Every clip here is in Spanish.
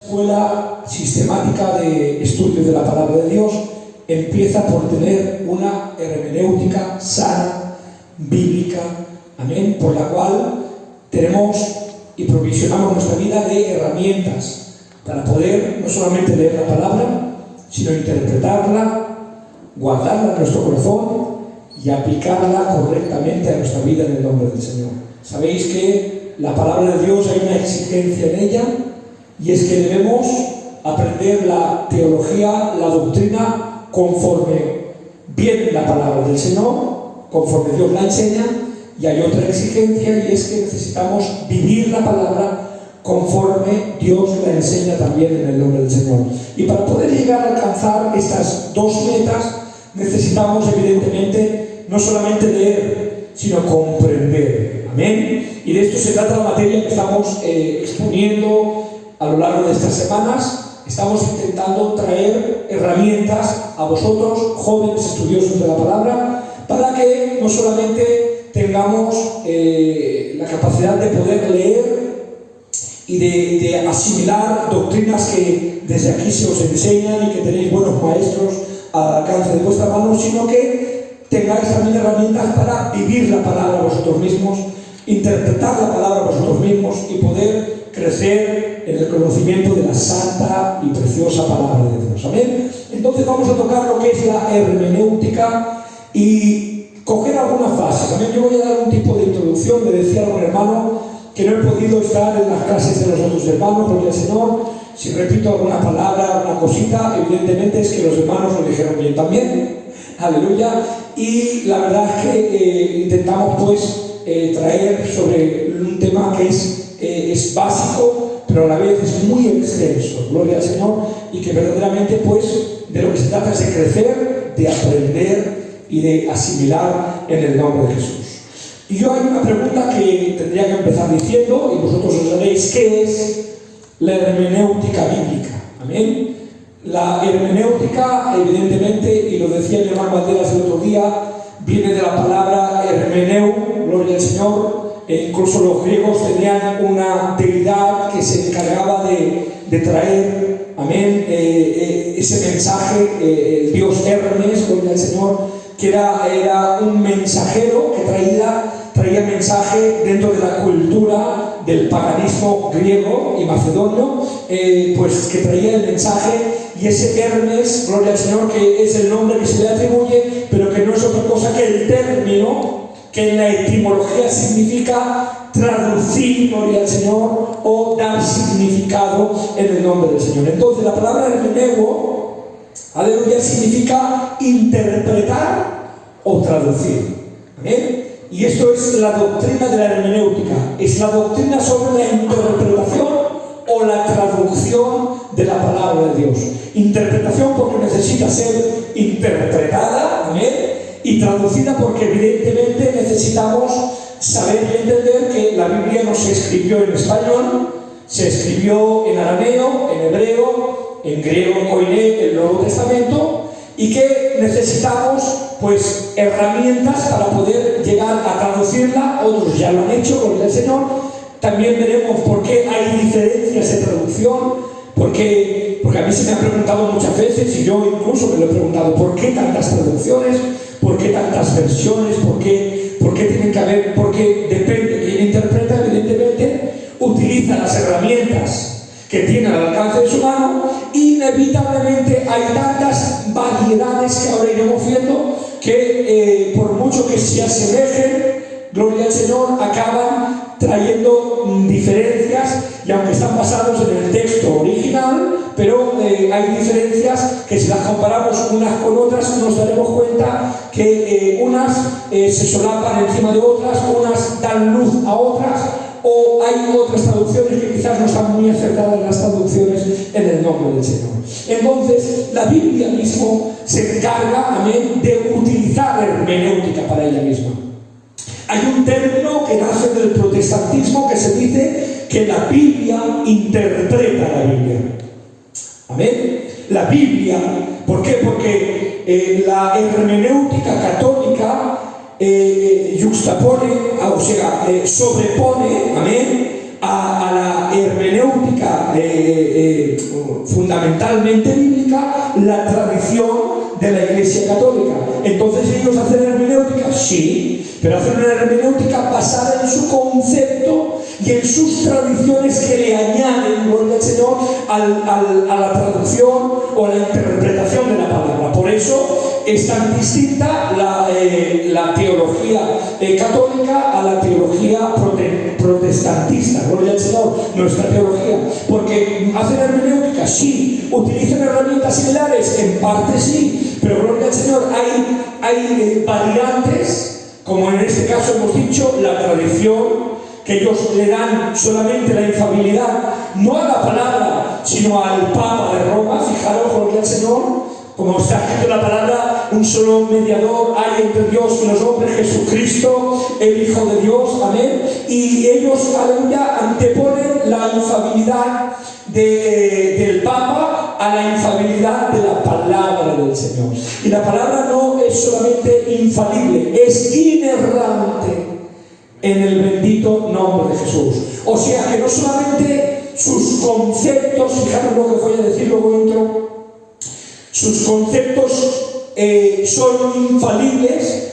escuela sistemática de estudios de la palabra de Dios empieza por tener una hermenéutica sana, bíblica, amén, por la cual tenemos y provisionamos nuestra vida de herramientas para poder no solamente leer la palabra, sino interpretarla, guardarla en nuestro corazón y aplicarla correctamente a nuestra vida en el nombre del Señor. Sabéis que la palabra de Dios hay una exigencia en ella, y es que debemos aprender la teología, la doctrina, conforme viene la palabra del Señor, conforme Dios la enseña, y hay otra exigencia, y es que necesitamos vivir la palabra conforme Dios la enseña también en el nombre del Señor. Y para poder llegar a alcanzar estas dos metas, necesitamos evidentemente no solamente leer, sino comprender. Amén. Y de esto se trata la materia que estamos exponiendo a lo largo de estas semanas. Estamos intentando traer herramientas a vosotros, jóvenes estudiosos de la palabra, para que no solamente tengamos la capacidad de poder leer y de asimilar doctrinas que desde aquí se os enseñan y que tenéis buenos maestros al alcance de vuestra mano, sino que tengáis también herramientas para vivir la palabra vosotros mismos, interpretar la palabra vosotros mismos y poder crecer en el conocimiento de la santa y preciosa palabra de Dios. Amén. Entonces vamos a tocar lo que es la hermenéutica y coger algunas frases. También yo voy a dar un tipo de introducción. Le decía a un hermano que no he podido estar en las clases de los otros hermanos porque el Señor, si repito alguna palabra, alguna cosita, evidentemente es que los hermanos lo dijeron bien también. Aleluya. Y la verdad es que intentamos pues traer sobre un tema que es básico, pero a la vez es muy extenso, gloria al Señor, y que verdaderamente pues de lo que se trata es de crecer, de aprender y de asimilar en el nombre de Jesús. Y yo hay una pregunta que tendría que empezar diciendo, y vosotros os sabéis qué es la hermenéutica bíblica. Amén. La hermenéutica, evidentemente, y lo decía mi hermano Valderas el otro día, viene de la palabra hermeneu, gloria al Señor. Incluso los griegos tenían una deidad que se encargaba de traer, amén, ese mensaje, el dios Hermes, gloria al Señor, que era un mensajero que traía mensaje dentro de la cultura del paganismo griego y macedonio, pues que traía el mensaje, y ese Hermes, gloria al Señor, que es el nombre que se le atribuye, pero que no es otra cosa que el término que en la etimología significa traducir, gloria al Señor, o dar significado en el nombre del Señor. Entonces la palabra hermeneuo, aleluya, significa interpretar o traducir. ¿Amén? Y esto es la doctrina de la hermenéutica, es la doctrina sobre la interpretación o la traducción de la palabra de Dios. Interpretación porque necesita ser interpretada, amén, y traducida porque evidentemente necesitamos saber y entender que la Biblia no se escribió en español, se escribió en arameo, en hebreo, en griego koiné, el Nuevo Testamento, y que necesitamos pues herramientas para poder llegar a traducirla. Otros ya lo han hecho, gloria al Señor. También veremos por qué hay diferencias de traducción, porque a mí se me ha preguntado muchas veces, y yo incluso me lo he preguntado, ¿por qué tantas traducciones? ¿Por qué tantas versiones? ¿Por qué tienen que haber? Porque depende de quién interpreta, evidentemente, utiliza las herramientas que tiene al alcance de su mano. Inevitablemente hay tantas variedades que ahora iremos viendo que por mucho que se asemejen, gloria al Señor, acaban trayendo diferencias, y aunque están basados en el texto original, pero hay diferencias que si las comparamos unas con otras nos daremos cuenta que unas se solapan encima de otras, unas dan luz a otras, o hay otras traducciones que quizás no están muy acertadas las traducciones en el nombre del Señor. Entonces la Biblia mismo se encarga, amén, de utilizar hermenéutica para ella misma. Hay un término que nace del protestantismo que se dice que la Biblia interpreta la Biblia. Amén. La Biblia, ¿por qué? Porque la hermenéutica católica yuxtapone, sobrepone, amén, a la hermenéutica fundamentalmente bíblica, la tradición de la Iglesia Católica. Entonces ellos hacen hermenéutica, sí, pero hacen una hermenéutica basada en su concepto y en sus tradiciones que le añaden, gloria al Señor, a la traducción o a la interpretación de la palabra. Por eso es tan distinta la teología católica a la teología protestantista, gloria al Señor, nuestra teología, porque hacen hermenéutica, sí, utilizan herramientas similares, en parte sí, pero gloria al Señor, hay variantes, como en este caso hemos dicho, la tradición, que ellos le dan solamente la infalibilidad, no a la palabra, sino al Papa de Roma. Fijaros, gloria al Señor, como está escrito en la palabra, un solo mediador hay entre Dios y los hombres, Jesucristo, el Hijo de Dios, amén. Y ellos, aleluya, anteponen la infalibilidad del Papa a la infalibilidad de la palabra del Señor. Y la palabra no es solamente infalible, es inerrante en el bendito nombre de Jesús. O sea que no solamente sus conceptos, fijaros lo que voy a decir luego dentro, sus conceptos son infalibles,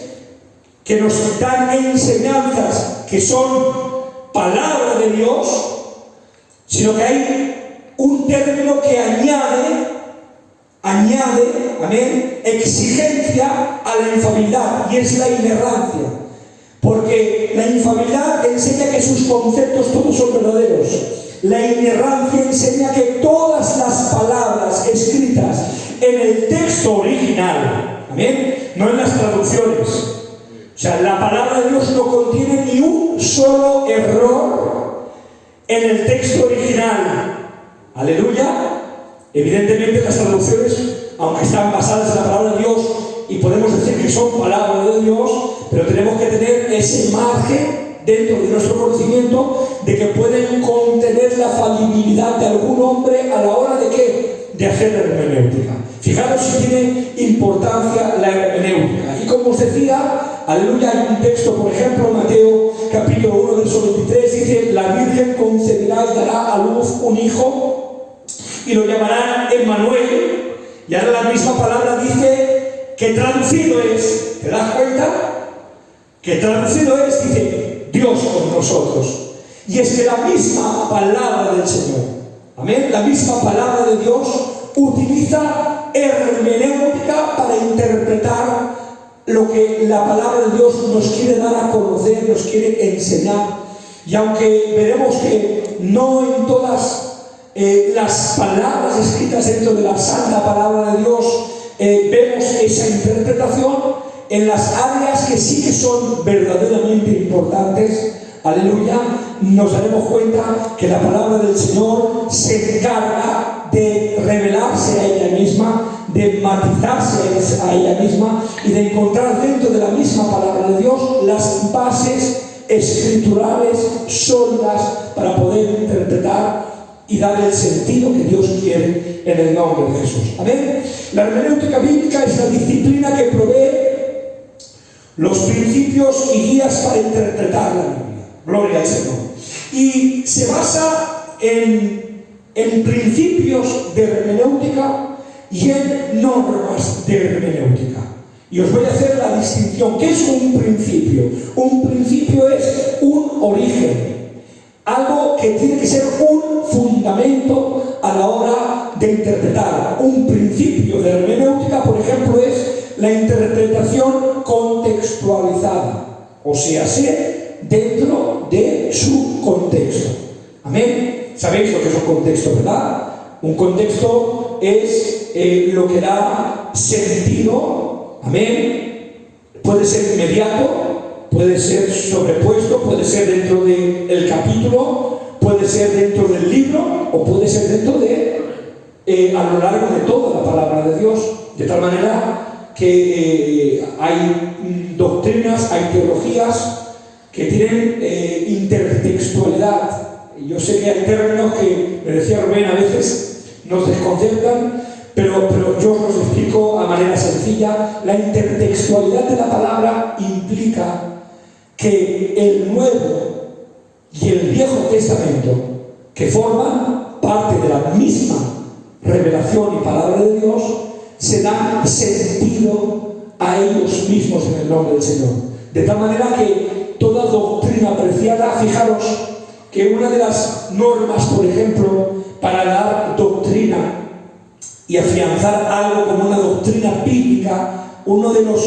que nos dan enseñanzas que son palabra de Dios, sino que hay un término que añade, amén, exigencia a la infalibilidad, y es la inerrancia. Porque la infalibilidad enseña que sus conceptos todos son verdaderos. La inerrancia enseña que todas las palabras escritas en el texto original, amén, no en las traducciones. O sea, la palabra de Dios no contiene ni un solo error en el texto original. Aleluya. Evidentemente las traducciones, aunque están basadas en la palabra de Dios y podemos decir que son palabras de Dios, pero tenemos que tener ese margen dentro de nuestro conocimiento de que pueden contener la falibilidad de algún hombre a la hora de ¿qué? De hacer la hermenéutica. Fijaros si tiene importancia la hermenéutica. Y como os decía, aleluya, hay un texto, por ejemplo, Mateo capítulo 1, verso 23, dice: la Virgen concebirá y dará a luz un hijo y lo llamarán Emmanuel. Y ahora la misma palabra dice que traducido es, ¿te das cuenta? Que traducido es, dice, Dios con nosotros. Y es que la misma palabra del Señor, amén, la misma palabra de Dios utiliza hermenéutica para interpretar lo que la palabra de Dios nos quiere dar a conocer, nos quiere enseñar. Y aunque veremos que no en todas las palabras escritas dentro de la santa palabra de Dios vemos esa interpretación, en las áreas que sí que son verdaderamente importantes, aleluya, nos daremos cuenta que la palabra del Señor se encarga de revelarse a ella misma, de matizarse a ella misma y de encontrar dentro de la misma palabra de Dios las bases escriturales sólidas para poder interpretar y dar el sentido que Dios quiere en el nombre de Jesús. Amén. La hermenéutica bíblica es la disciplina que provee los principios y guías para interpretar la Biblia. Gloria al Señor. Y se basa en principios de hermenéutica y en normas de hermenéutica. Y os voy a hacer la distinción. ¿Qué es un principio? Un principio es un origen, algo que tiene que ser un fundamento a la hora de interpretar. Un principio de hermenéutica, por ejemplo, es la interpretación contextualizada, o sea, dentro de su contexto. Amén. ¿Sabéis lo que es un contexto, verdad? Un contexto es lo que da sentido. Amén. Puede ser inmediato, puede ser sobrepuesto, puede ser dentro del capítulo, puede ser dentro del libro o puede ser dentro a lo largo de toda la palabra de Dios, de tal manera que hay doctrinas, hay teologías que tienen intertextualidad. Yo sé que hay términos que, me decía Rubén, a veces nos desconcertan, pero yo os los explico a manera sencilla. La intertextualidad de la palabra implica que el nuevo y el Viejo Testamento, que forman parte de la misma revelación y palabra de Dios, se dan sentido a ellos mismos en el nombre del Señor. De tal manera que toda doctrina apreciada, fijaros que una de las normas, por ejemplo, para dar doctrina y afianzar algo como una doctrina bíblica, uno de los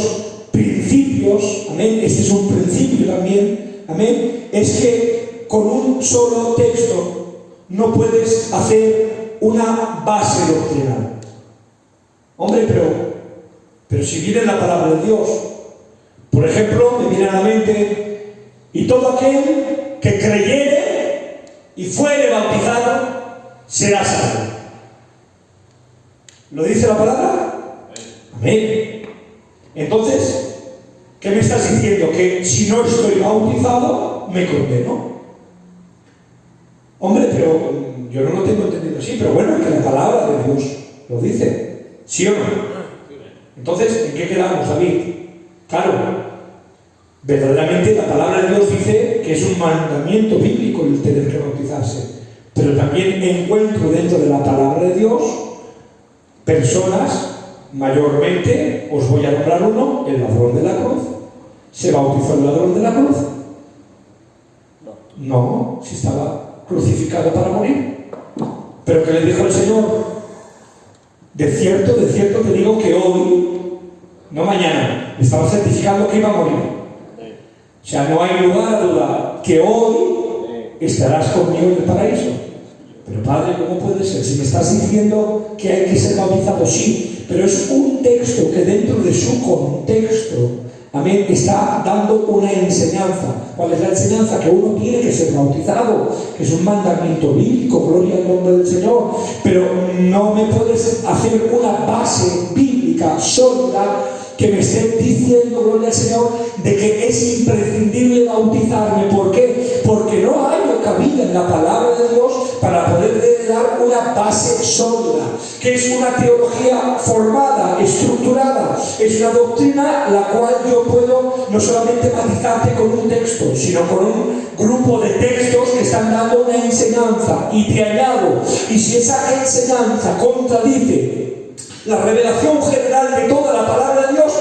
principios, amén, este es un principio también, amén, es que con un solo texto no puedes hacer una base doctrinal. Hombre, pero si viene la palabra de Dios, por ejemplo, me viene a la mente, y todo aquel que creyere y fuere bautizado será salvo. ¿Lo dice la palabra? Amén. Entonces, ¿qué me estás diciendo? Que si no estoy bautizado, me condeno. Hombre, pero yo no lo tengo entendido así, pero bueno, es que la palabra de Dios lo dice. ¿Sí o no? Entonces, ¿en qué quedamos, David? Claro, verdaderamente la palabra de Dios dice que es un mandamiento bíblico el tener que bautizarse, pero también encuentro dentro de la palabra de Dios personas, mayormente, os voy a nombrar uno, el ladrón de la cruz. ¿Se bautizó el ladrón de la cruz? No, si estaba crucificado para morir. Pero ¿qué le dijo el Señor? De cierto te digo que hoy, no mañana, estaba certificando que iba a morir. O sea, no hay lugar a duda que hoy estarás conmigo en el paraíso. Pero Padre, ¿cómo puede ser? Si me estás diciendo que hay que ser bautizado, sí, pero es un texto que dentro de su contexto, amén, está dando una enseñanza. ¿Cuál es la enseñanza? Que uno tiene que ser bautizado, que es un mandamiento bíblico, gloria al nombre del Señor. Pero no me puedes hacer una base bíblica sólida que me esté diciendo, gloria al Señor, de que es imprescindible bautizarme. ¿Por qué? Porque no hay cabida en la palabra de Dios para poder dar una base sólida, que es una teología formada, estructurada, es una doctrina la cual yo puedo no solamente matizarte con un texto, sino con un grupo de textos que están dando una enseñanza. Y te añado, y si esa enseñanza contradice la revelación general de toda la palabra de Dios,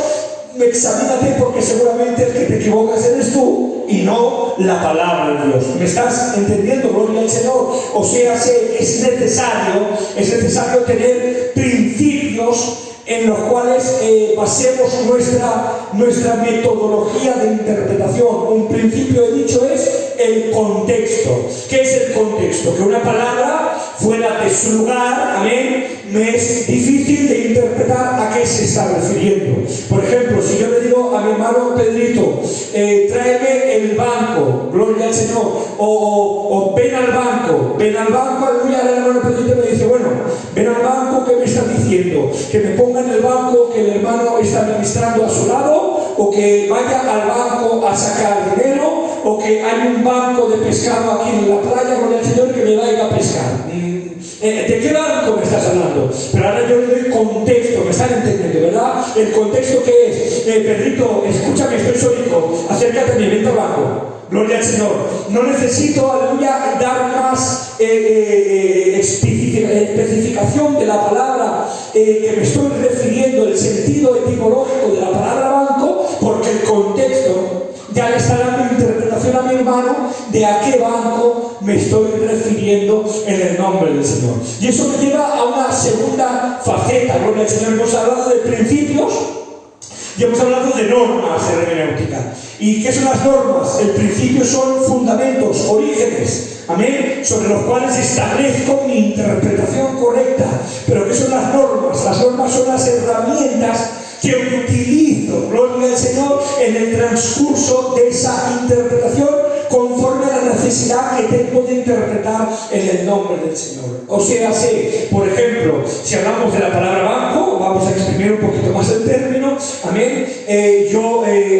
examínate, porque seguramente el que te equivocas eres tú y no la palabra de Dios. ¿Me estás entendiendo? Gloria al Señor. O sea, es necesario tener principios en los cuales basemos nuestra metodología de interpretación. Un principio, he dicho, es el contexto. ¿Qué es el contexto? Que una palabra fuera de su lugar, amén, me es difícil de interpretar a qué se está refiriendo. Por ejemplo, si yo le digo a mi hermano Pedrito, tráeme el banco, gloria al Señor, o ven al banco, aleluya. El hermano Pedrito me dice, bueno, ven al banco, ¿qué me estás diciendo? Que me ponga en el banco que el hermano está administrando a su lado, o que vaya al banco a sacar dinero, o que hay un banco de pescado aquí en la playa, gloria al Señor, que me vaya a pescar. ¿De qué banco me estás hablando? Pero ahora yo le doy contexto, me están entendiendo, ¿verdad? El contexto que es, Pedrito, escúchame, estoy solico, acércate a mí, vente al banco. Gloria al Señor. No necesito, aleluya, dar más especificación de la palabra que me estoy refiriendo, el sentido etimológico de la palabra banco, porque el contexto ya le está dando interpretación a mi hermano de a qué banco me estoy refiriendo en el nombre del Señor. Y eso me lleva a una segunda faceta. Gloria al Señor. Hemos hablado de principios y hemos hablado de normas de hermenéutica. ¿Y qué son las normas? El principio son fundamentos, orígenes, amén, sobre los cuales establezco mi interpretación correcta. Pero ¿qué son las normas? Las normas son las herramientas que utilizo, gloria al Señor, en el transcurso de esa interpretación conforme a la necesidad que tengo de interpretar en el nombre del Señor. O sea, por ejemplo, si hablamos de la palabra banco, vamos a exprimir un poquito más el término, amén.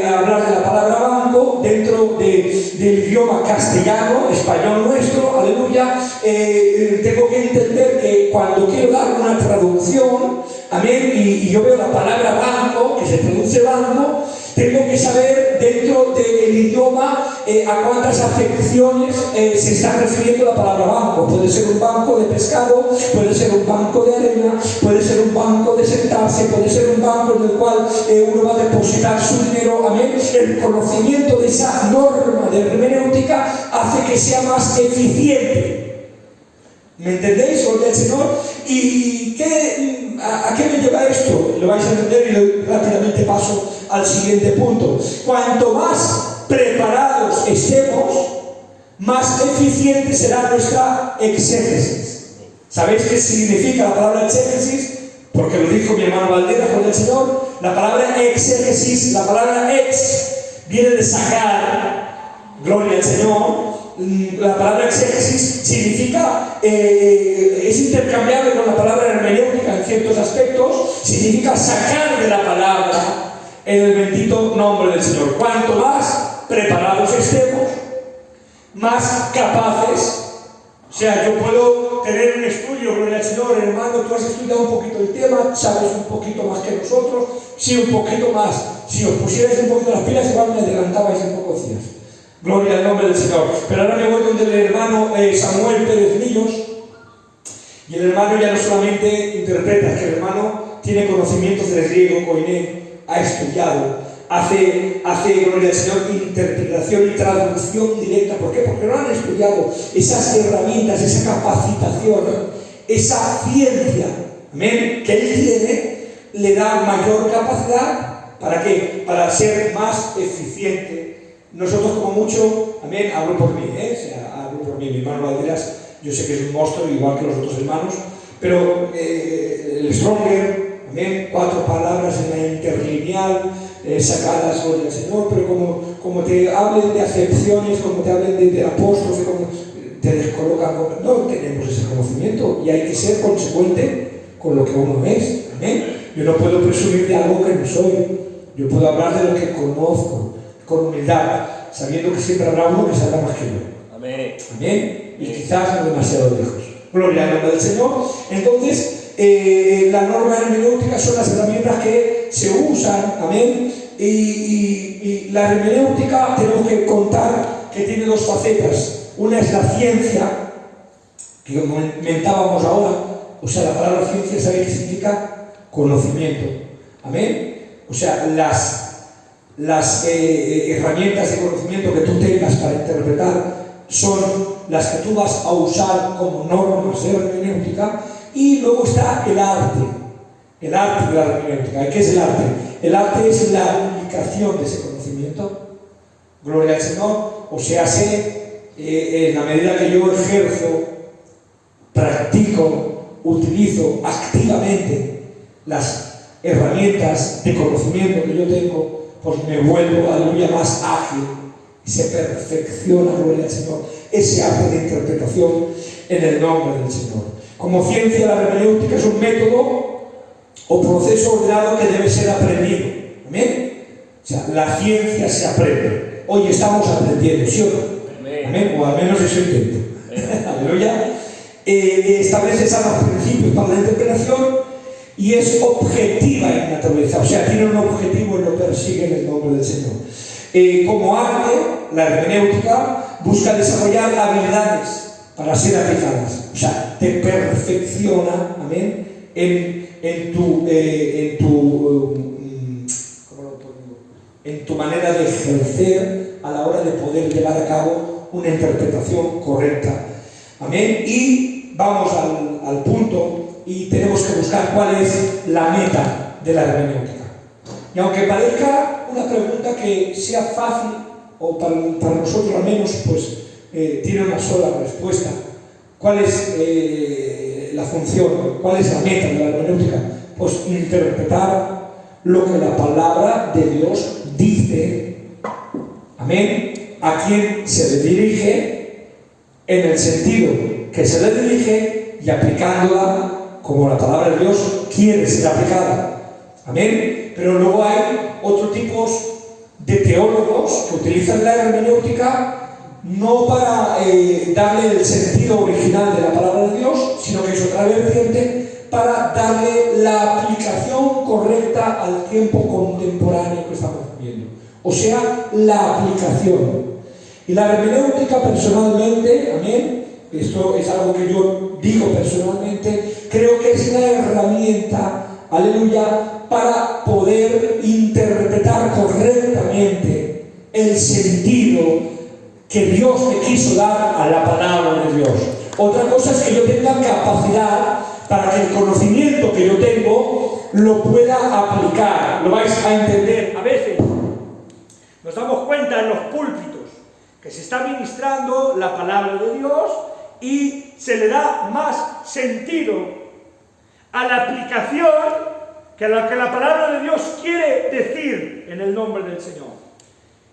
Hablar de la palabra banco dentro del idioma castellano, español nuestro, aleluya, tengo que entender que cuando quiero dar una traducción, amén, y yo veo la palabra banco, que se traduce banco, Tengo que saber dentro del idioma a cuántas acepciones se está refiriendo la palabra banco. Puede ser un banco de pescado, puede ser un banco de arena, puede ser un banco de sentarse, puede ser un banco en el cual uno va a depositar su dinero. Amén. El conocimiento de esa norma de hermenéutica hace que sea más eficiente. ¿Me entendéis? Gloria al Señor. ¿Y a qué me lleva esto? Lo vais a entender y rápidamente paso al siguiente punto. Cuanto más preparados estemos, más eficiente será nuestra exégesis. ¿Sabéis qué significa la palabra exégesis? Porque lo dijo mi hermano Valdera, gloria al Señor. La palabra exégesis, la palabra ex, viene de sacar, gloria al Señor. La palabra exégesis significa, es intercambiable con la palabra hermenéutica en ciertos aspectos, significa sacar de la palabra en el bendito nombre del Señor. Cuanto más preparados estemos, más capaces. O sea, yo puedo tener un estudio, gloria al Señor, hermano, tú has estudiado un poquito el tema, sabes un poquito más que nosotros, sí, un poquito más. Si os pusierais un poquito las pilas, igual me adelantabais en pocos días. Gloria al nombre del Señor. Pero ahora me voy donde el hermano Samuel Pérez Niños, y el hermano ya no solamente interpreta, es que el hermano tiene conocimientos del griego, koiné, ha estudiado, hace, gloria al Señor, interpretación y traducción directa. ¿Por qué? Porque no han estudiado esas herramientas, esa capacitación, esa ciencia, amén, que él tiene, le da mayor capacidad. ¿Para qué? Para ser más eficiente. Nosotros como mucho, amén, hablo por mí, hablo por mí, mi hermano Valderas, yo sé que es un monstruo igual que los otros hermanos, pero el Stronger, amén, 4 palabras en la interlineal, sacadas por el Señor, pero como te hablen de acepciones, como te hablen de apóstrofe, como te descolocan, no tenemos ese conocimiento y hay que ser consecuente con lo que uno es, amén. Yo no puedo presumir de algo que no soy, yo puedo hablar de lo que conozco, con humildad, sabiendo que siempre habrá uno que salga más que yo. Amén. Amén. Y quizás no demasiado lejos. Gloria al nombre del Señor. Entonces, la norma hermenéutica son las herramientas que se usan, amén. Y la hermenéutica tenemos que contar que tiene 2 facetas. Una es la ciencia, que comentábamos ahora. O sea, la palabra ciencia, ¿sabe qué significa? Conocimiento. Amén. O sea, las herramientas de conocimiento que tú tengas para interpretar son las que tú vas a usar como normas de hermenéutica. Y luego está el arte de la hermenéutica. ¿Y qué es el arte? El arte es la aplicación de ese conocimiento. Gloria al Señor. O sea, en la medida que yo ejerzo, practico, utilizo activamente las herramientas de conocimiento que yo tengo, pues me vuelvo, aleluya, más ágil y se perfecciona, gloria al Señor, ese arte de interpretación en el nombre del Señor. Como ciencia, la hermenéutica es un método o proceso ordenado que debe ser aprendido. ¿Amén? O sea, la ciencia se aprende. Hoy estamos aprendiendo, ¿sí o no? Amén. O al menos eso intento. Aleluya. Establece sanos principios para la interpretación y es objetiva en naturaleza, o sea, tiene un objetivo y lo persigue en el nombre del Señor. Como arte, la hermenéutica busca desarrollar habilidades para ser aplicadas, o sea, te perfecciona, amén, en tu manera de ejercer a la hora de poder llevar a cabo una interpretación correcta, amén. Y vamos al punto. Y tenemos que buscar cuál es la meta de la hermenéutica. Y aunque parezca una pregunta que sea fácil, o para nosotros al menos, pues tiene una sola respuesta. ¿Cuál es la función? ¿Cuál es la meta de la hermenéutica? Pues interpretar lo que la palabra de Dios dice, amén, a quien se le dirige, en el sentido que se le dirige y aplicándola como la palabra de Dios quiere ser aplicada. Amén. Pero luego hay otros tipos de teólogos que utilizan la hermenéutica no para darle el sentido original de la palabra de Dios, sino que es otra vertiente para darle la aplicación correcta al tiempo contemporáneo que estamos viviendo. O sea, la aplicación. Y la hermenéutica personalmente, amén, esto es algo que yo digo personalmente, creo que es la herramienta, aleluya, para poder interpretar correctamente el sentido que Dios me quiso dar a la palabra de Dios. Otra cosa es que yo tenga capacidad para que el conocimiento que yo tengo lo pueda aplicar. Lo vais a entender. A veces nos damos cuenta en los púlpitos que se está ministrando la palabra de Dios y se le da más sentido a la aplicación que a lo que la palabra de Dios quiere decir en el nombre del Señor.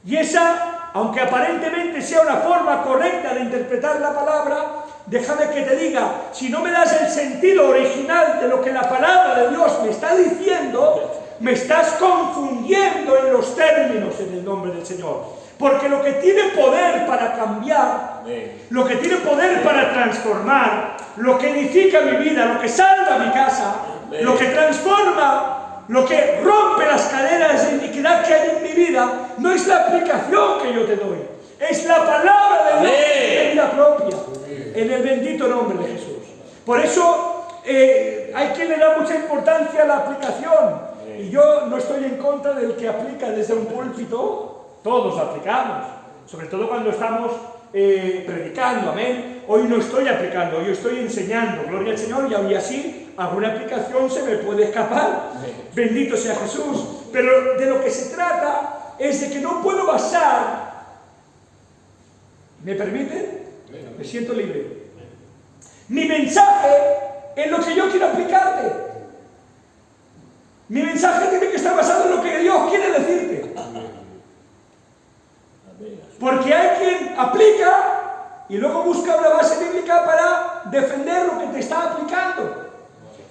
Y esa, aunque aparentemente sea una forma correcta de interpretar la palabra, déjame que te diga, si no me das el sentido original de lo que la palabra de Dios me está diciendo, me estás confundiendo en los términos en el nombre del Señor. Porque lo que tiene poder para cambiar, lo que tiene poder para transformar, lo que edifica mi vida, lo que salva mi casa, lo que transforma, lo que rompe las cadenas de iniquidad que hay en mi vida, no es la aplicación que yo te doy, es la palabra de Dios en vida propia, en el bendito nombre de Jesús. Por eso hay quien le da mucha importancia a la aplicación, y yo no estoy en contra del que aplica desde un púlpito. Todos aplicamos, sobre todo cuando estamos predicando, amén. Hoy no estoy aplicando, hoy estoy enseñando, gloria al Señor, y aún así alguna aplicación se me puede escapar. Bendito sea Jesús. Pero de lo que se trata es de que no puedo basar, ¿me permiten? Me siento libre. Mi mensaje en lo que yo quiero aplicarte. Mi mensaje tiene que estar basado en lo que Dios quiere decirte. Porque hay quien aplica y luego busca una base bíblica para defender lo que te está aplicando.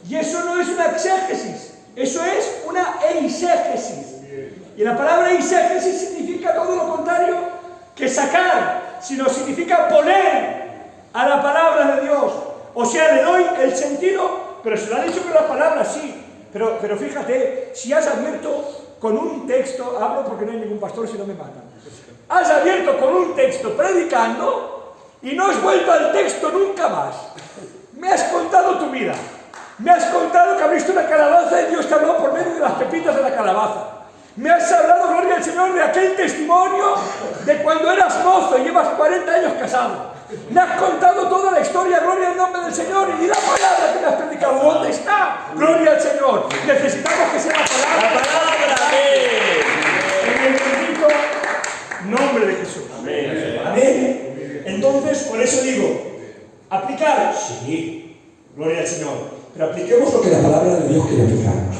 Y eso no es una exégesis, eso es una eisegesis. Y la palabra eisegesis significa todo lo contrario que sacar, sino significa poner a la palabra de Dios. O sea, le doy el sentido, pero se lo ha dicho con la palabra, sí. Pero fíjate, si has abierto con un texto, hablo porque no hay ningún pastor si no me matan. Has abierto con un texto predicando y no has vuelto al texto nunca más. Me has contado tu vida. Me has contado que abriste una calabaza y Dios te habló por medio de las pepitas de la calabaza. Me has hablado, gloria al Señor, de aquel testimonio de cuando eras mozo y llevas 40 años casado. Me has contado toda la historia, gloria al nombre del Señor, y la palabra que me has predicado, ¿dónde está? Gloria al Señor. Necesitamos que sea la palabra. La palabra, amén. En el bendito nombre de Jesús. Amén. Amén. Entonces, por eso digo, aplicar, sí, gloria al Señor, pero apliquemos lo que la palabra de Dios quiere aplicarnos.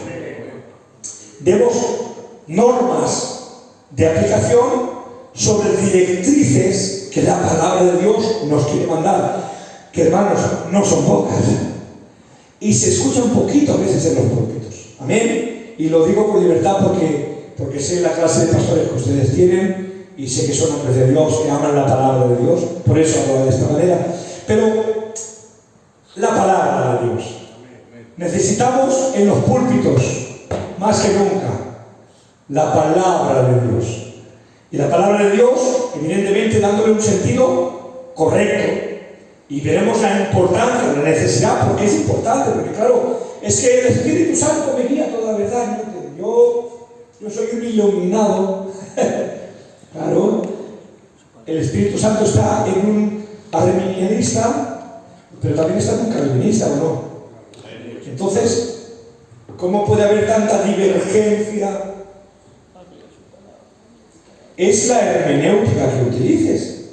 Demos normas de aplicación sobre directrices que la palabra de Dios nos quiere mandar, que hermanos, no son pocas, y se escucha un poquito a veces en los púlpitos. Amén. Y lo digo con libertad porque sé la clase de pastores que ustedes tienen y sé que son hombres de Dios, que aman la palabra de Dios, por eso hablo de esta manera. Pero la palabra de Dios, necesitamos en los púlpitos más que nunca la palabra de Dios. Y la palabra de Dios, evidentemente dándole un sentido correcto. Y veremos la importancia, la necesidad, porque es importante, porque claro, es que el Espíritu Santo me guía toda la verdad. Yo soy un iluminado. Claro, el Espíritu Santo está en un arminianista, pero también está en un calvinista, ¿o no? Entonces, ¿cómo puede haber tanta divergencia? Es la hermenéutica que utilices.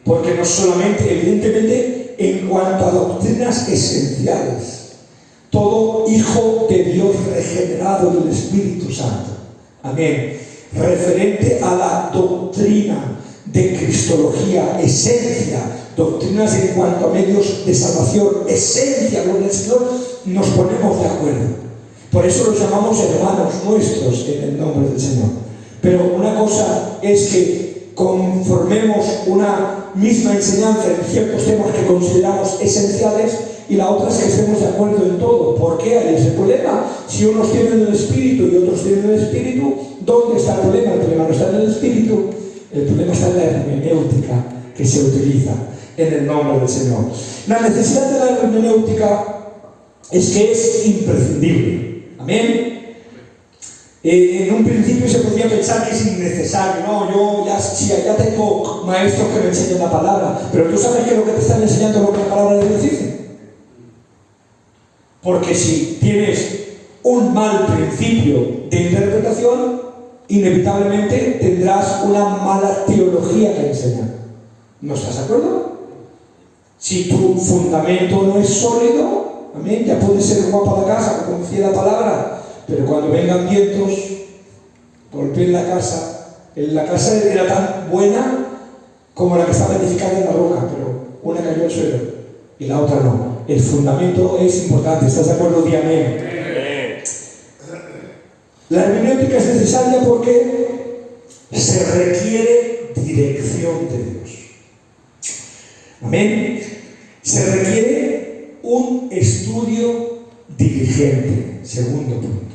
Porque no solamente, evidentemente, en cuanto a doctrinas esenciales, todo hijo de Dios regenerado del Espíritu Santo, amén, referente a la doctrina de cristología, esencia, doctrinas en cuanto a medios de salvación, esencia, gloria al Señor, nos ponemos de acuerdo. Por eso los llamamos hermanos nuestros en el nombre del Señor. Pero una cosa es que conformemos una misma enseñanza en ciertos temas que consideramos esenciales, y la otra es que estemos de acuerdo en todo. ¿Por qué? Ahí es el problema. Si unos tienen el espíritu y otros tienen el espíritu, ¿dónde está el problema? El problema no está en el espíritu, el problema está en la hermenéutica que se utiliza en el nombre del Señor. La necesidad de la hermenéutica es que es imprescindible. Amén. En un principio se podría pensar que es innecesario. No, yo ya tengo maestros que me enseñan la palabra, pero tú sabes que lo que te están enseñando es lo que la palabra de Dios dice. Porque si tienes un mal principio de interpretación, inevitablemente tendrás una mala teología que enseñar. ¿No estás de acuerdo? Si tu fundamento no es sólido, amén, ya puede ser guapa la casa, como decía la palabra, pero cuando vengan vientos, golpeen la casa era tan buena como la que estaba edificada en la roca, pero una cayó al suelo y la otra no. El fundamento es importante. ¿Estás de acuerdo? Di amén. La hermenéutica es necesaria porque se requiere dirección de Dios. Amén. Se requiere un estudio diligente. Segundo punto.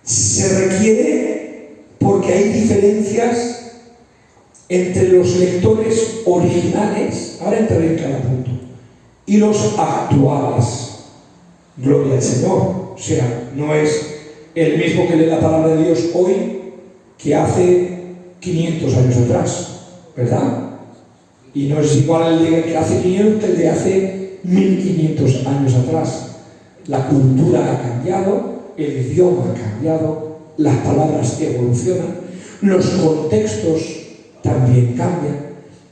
Se requiere porque hay diferencias entre los lectores originales, ahora entraré en cada punto, y los actuales. Gloria al Señor. O sea, no es el mismo que lee la palabra de Dios hoy que hace 500 años atrás, ¿verdad? Y no es igual el de que hace 500 que el de hace 1500 años atrás. La cultura ha cambiado, el idioma ha cambiado, las palabras evolucionan, los contextos también cambian.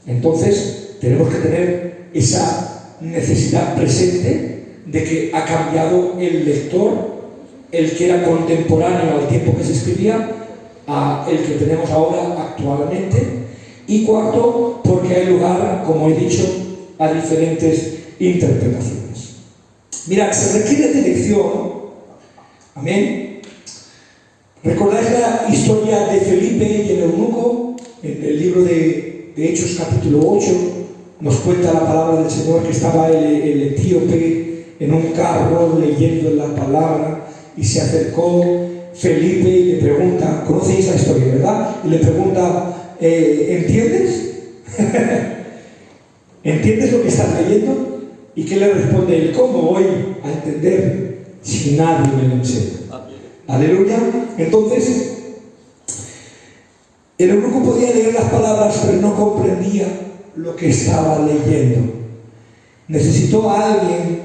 Entonces tenemos que tener esa necesidad presente de que ha cambiado el lector, el que era contemporáneo al tiempo que se escribía, a el que tenemos ahora actualmente. Y cuarto, porque hay lugar, como he dicho, a diferentes interpretaciones. Mirad, se requiere dirección. Amén. ¿Recordáis la historia de Felipe y el eunuco? En el libro de Hechos capítulo 8 nos cuenta la palabra del Señor que estaba el etíope en un carro leyendo la palabra y se acercó Felipe y le pregunta, conocéis la historia, ¿verdad? Y le pregunta, ¿entiendes? ¿Entiendes lo que estás leyendo? ¿Y qué le responde él? ¿Cómo voy a entender si nadie me lo enseña? Aleluya. Entonces, el eunuco podía leer las palabras, pero no comprendía lo que estaba leyendo. Necesitó a alguien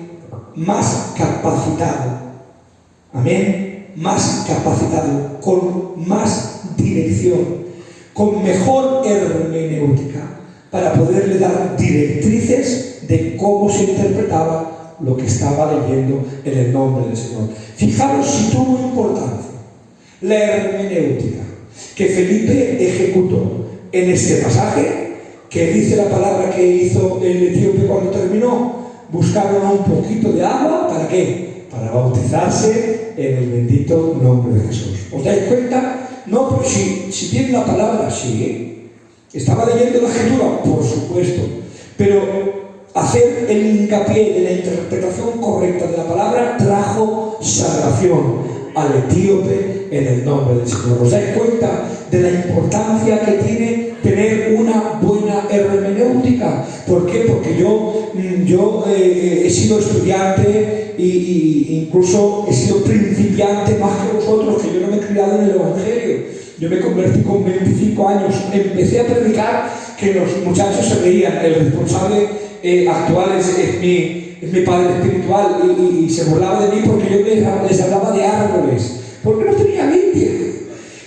más capacitado. Amén. Más capacitado, con más dirección, con mejor hermenéutica, para poderle dar directrices de cómo se interpretaba lo que estaba leyendo en el nombre del Señor. Fijaros si tuvo importancia la hermenéutica que Felipe ejecutó en este pasaje, que dice la palabra que hizo el etíope cuando terminó. Buscaron un poquito de agua, ¿para qué? Para bautizarse en el bendito nombre de Jesús. ¿Os dais cuenta? No, pero si tiene la palabra, sí. ¿Estaba leyendo la escritura? Por supuesto. Pero hacer el hincapié de la interpretación correcta de la palabra trajo salvación al etíope en el nombre del Señor. ¿Os dais cuenta de la importancia que tiene tener una buena hermenéutica? ¿Por qué? Porque yo he sido estudiante e incluso he sido principiante más que vosotros, que yo no me he criado en el Evangelio. Yo me convertí con 25 años. Empecé a predicar que los muchachos se reían. El responsable actual es mi padre espiritual y se burlaba de mí porque yo les hablaba de árboles. Porque no tenía Biblia.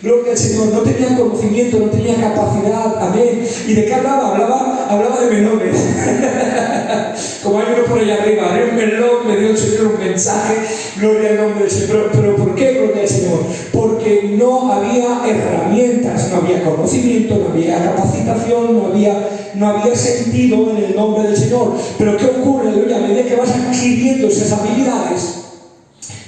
Gloria al Señor, no tenía conocimiento, no tenía capacidad, amén. ¿Y de qué hablaba? Hablaba de melones. Como hay uno por allá arriba, haré un melón, me dio el Señor un mensaje, gloria al nombre del Señor. Pero ¿por qué gloria al Señor? Porque no había herramientas, no había conocimiento, no había capacitación, no había sentido en el nombre del Señor. Pero ¿qué ocurre? Aleluya, a medida que vas adquiriendo esas habilidades,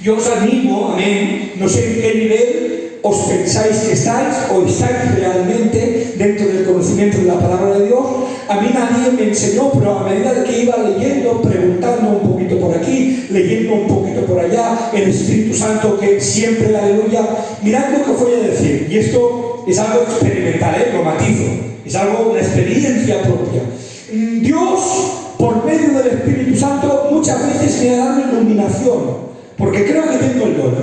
yo os animo, amén, no sé en qué nivel, os pensáis que estáis o estáis realmente dentro del conocimiento de la palabra de Dios. A mí nadie me enseñó, pero a medida de que iba leyendo, preguntando un poquito por aquí, leyendo un poquito por allá, el Espíritu Santo que siempre, aleluya, mirad lo que os voy a decir. Y esto es algo experimental, lo matizo, es algo, una experiencia propia. Dios, por medio del Espíritu Santo, muchas veces me ha dado iluminación, porque creo que tengo el don,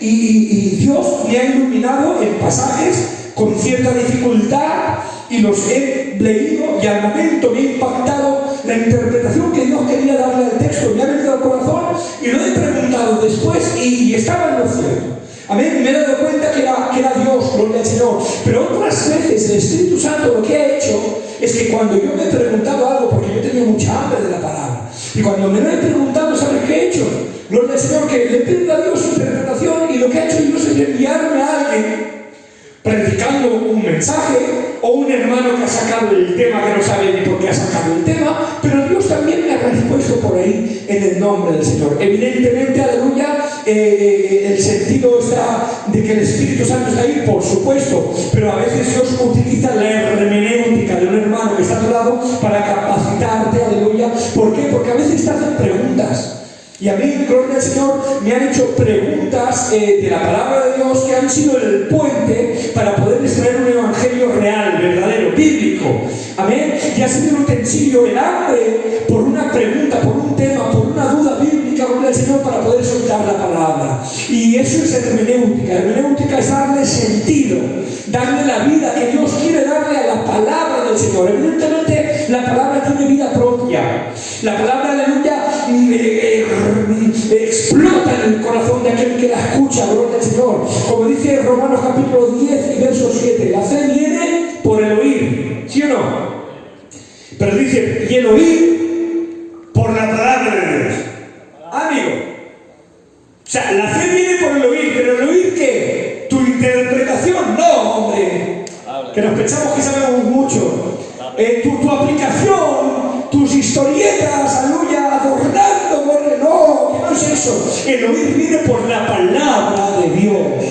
y Dios me ha iluminado en pasajes con cierta dificultad y los he leído y al momento me ha impactado la interpretación que Dios quería darle al texto, me ha venido al corazón y lo he preguntado después y estaba en lo cierto. Amén, me he dado cuenta que era Dios, gloria al Señor. Pero otras veces el Espíritu Santo lo que ha hecho es que cuando yo me he preguntado algo, porque yo tenía mucha hambre de la palabra, y cuando me lo he preguntado, ¿sabes qué he hecho? Gloria al Señor, que le pido a Dios interpretación, y lo que ha hecho Dios es enviarme a alguien predicando un mensaje, o un hermano que ha sacado el tema que no sabe ni por qué ha sacado el tema, pero Dios también me ha respuesto por ahí en el nombre del Señor. Evidentemente, aleluya, el sentido está de que el Espíritu Santo está ahí, por supuesto, pero a veces Dios utiliza la hermenéutica de un hermano que está a tu lado para capacitarte, aleluya. ¿Por qué? Porque a veces te hacen preguntas. Y a mí, gloria al Señor, me han hecho preguntas de la palabra de Dios que han sido el puente para poder extraer un evangelio real, verdadero, bíblico. Amén. Y ha sido un utensilio, el hambre, por una pregunta, por un tema, por una duda bíblica, gloria al Señor, para poder soltar la palabra. Y eso es hermenéutica. Hermenéutica es darle sentido, darle la vida que Dios quiere darle a la palabra del Señor. Evidentemente, la palabra tiene vida propia. La palabra, aleluya, explota en el corazón de aquel que la escucha, gloria al Señor. Como dice Romanos capítulo 10 y verso 7, la fe viene por el oír, ¿sí o no? Pero dice, y el oír por la palabra de Dios. Amigo, o sea, la fe viene por el oír, pero ¿el oír qué? ¿Tu interpretación? No, hombre, que nos pensamos que sabemos mucho. Tu aplicación, tus historietas, aleluya, adornando, no, que no es eso. El oír viene por la palabra de Dios,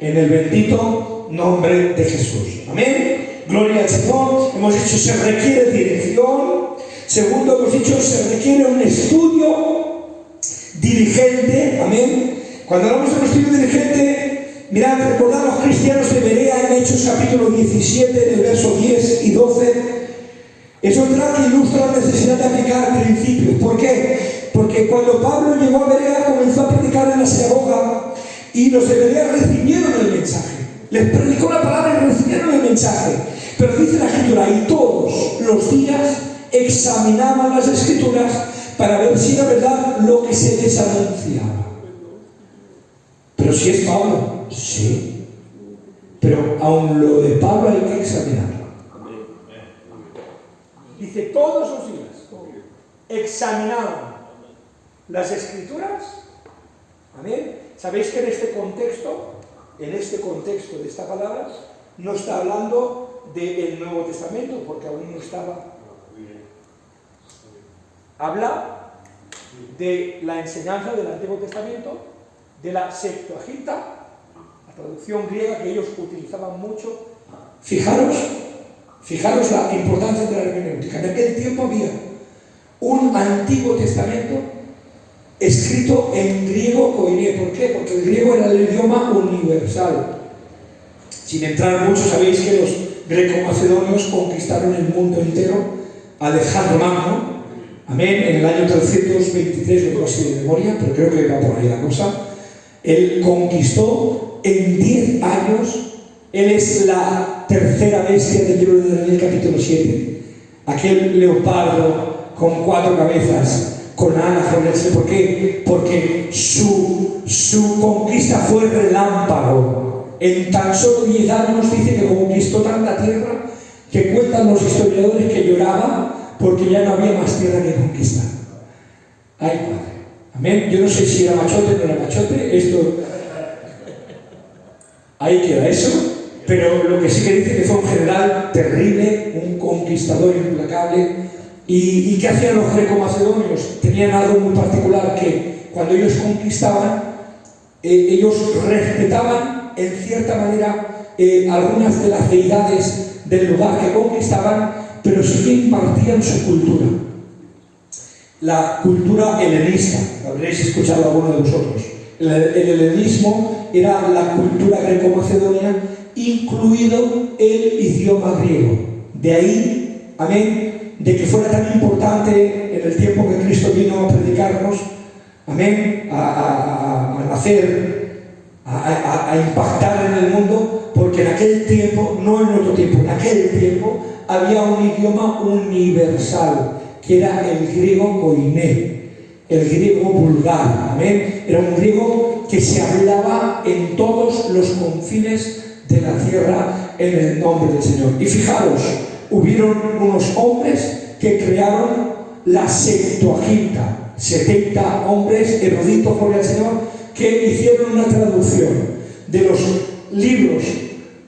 en el bendito nombre de Jesús. Amén. Gloria al Señor. Hemos dicho, se requiere dirección. Segundo, hemos dicho, se requiere un estudio diligente. Amén. Cuando hablamos de un estudio diligente, mirad, recordad los cristianos de Berea en Hechos capítulo 17, en el verso 10 y 12. Es otra que ilustra la necesidad de aplicar principios. ¿Por qué? Porque cuando Pablo llegó a Berea, comenzó a predicar en la sinagoga y los de Berea recibieron el mensaje. Les predicó la palabra y recibieron el mensaje. Pero dice la Escritura, y todos los días examinaban las Escrituras para ver si era verdad lo que se les anunciaba. Pero si es Pablo, sí. Pero aun lo de Pablo hay que examinarlo. Dice, todos los días examinaban las Escrituras. Amén. ¿Sabéis que en este contexto de esta palabra, no está hablando del Nuevo Testamento, porque aún no estaba? Habla de la enseñanza del Antiguo Testamento, de la Septuaginta, la traducción griega que ellos utilizaban mucho. Fijaros la importancia de la hermenéutica. En aquel tiempo había un Antiguo Testamento escrito en griego koiné. ¿Por qué? Porque el griego era el idioma universal. Sin entrar mucho, sabéis que los greco-macedonios conquistaron el mundo entero. Alejandro Magno, amén, en el año 323, lo digo así de memoria, pero creo que va por ahí la cosa. Él conquistó en 10 años. Él es la tercera bestia del libro de Daniel capítulo 7. Aquel leopardo con 4 cabezas, con alas. ¿Por qué? Porque su conquista fue relámpago. En tan solo 10 años dice que conquistó tanta tierra que cuentan los historiadores que lloraban porque ya no había más tierra que conquistar. Ay, Padre. Amén. Yo no sé si era machote o no era machote. Esto... ahí queda eso. Pero lo que sí que dice que fue un general terrible, un conquistador implacable. ¿Y qué hacían los greco-macedonios? Tenían algo muy particular, que cuando ellos conquistaban, ellos respetaban en cierta manera, algunas de las deidades del lugar que conquistaban, pero sí que impartían su cultura. La cultura helenista, lo habréis escuchado alguno de vosotros. El helenismo era la cultura greco-macedonia, incluido el idioma griego. De ahí, amén, de que fuera tan importante en el tiempo que Cristo vino a predicarnos, amén, a nacer, a impactar en el mundo, porque en aquel tiempo, no en otro tiempo, en aquel tiempo había un idioma universal, que era el griego koiné, el griego vulgar, amén. Era un griego que se hablaba en todos los confines de la tierra en el nombre del Señor. Y fijaros, hubieron unos hombres que crearon la Septuaginta, 70 hombres eruditos por el Señor, que hicieron una traducción de los libros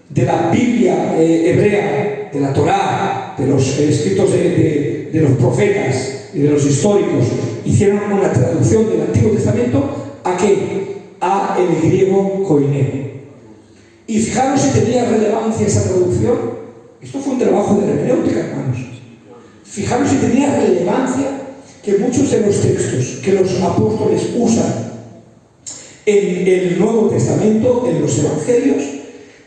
de la Biblia hebrea, de la Torá, de los escritos de los profetas y de los históricos. Hicieron una traducción del Antiguo Testamento ¿a qué? A el griego koiné. Y fijaros si tenía relevancia esa traducción. Esto fue un trabajo de hermenéutica, hermanos. Fijaros si tenía relevancia que muchos de los textos que los apóstoles usan en el Nuevo Testamento, en los Evangelios,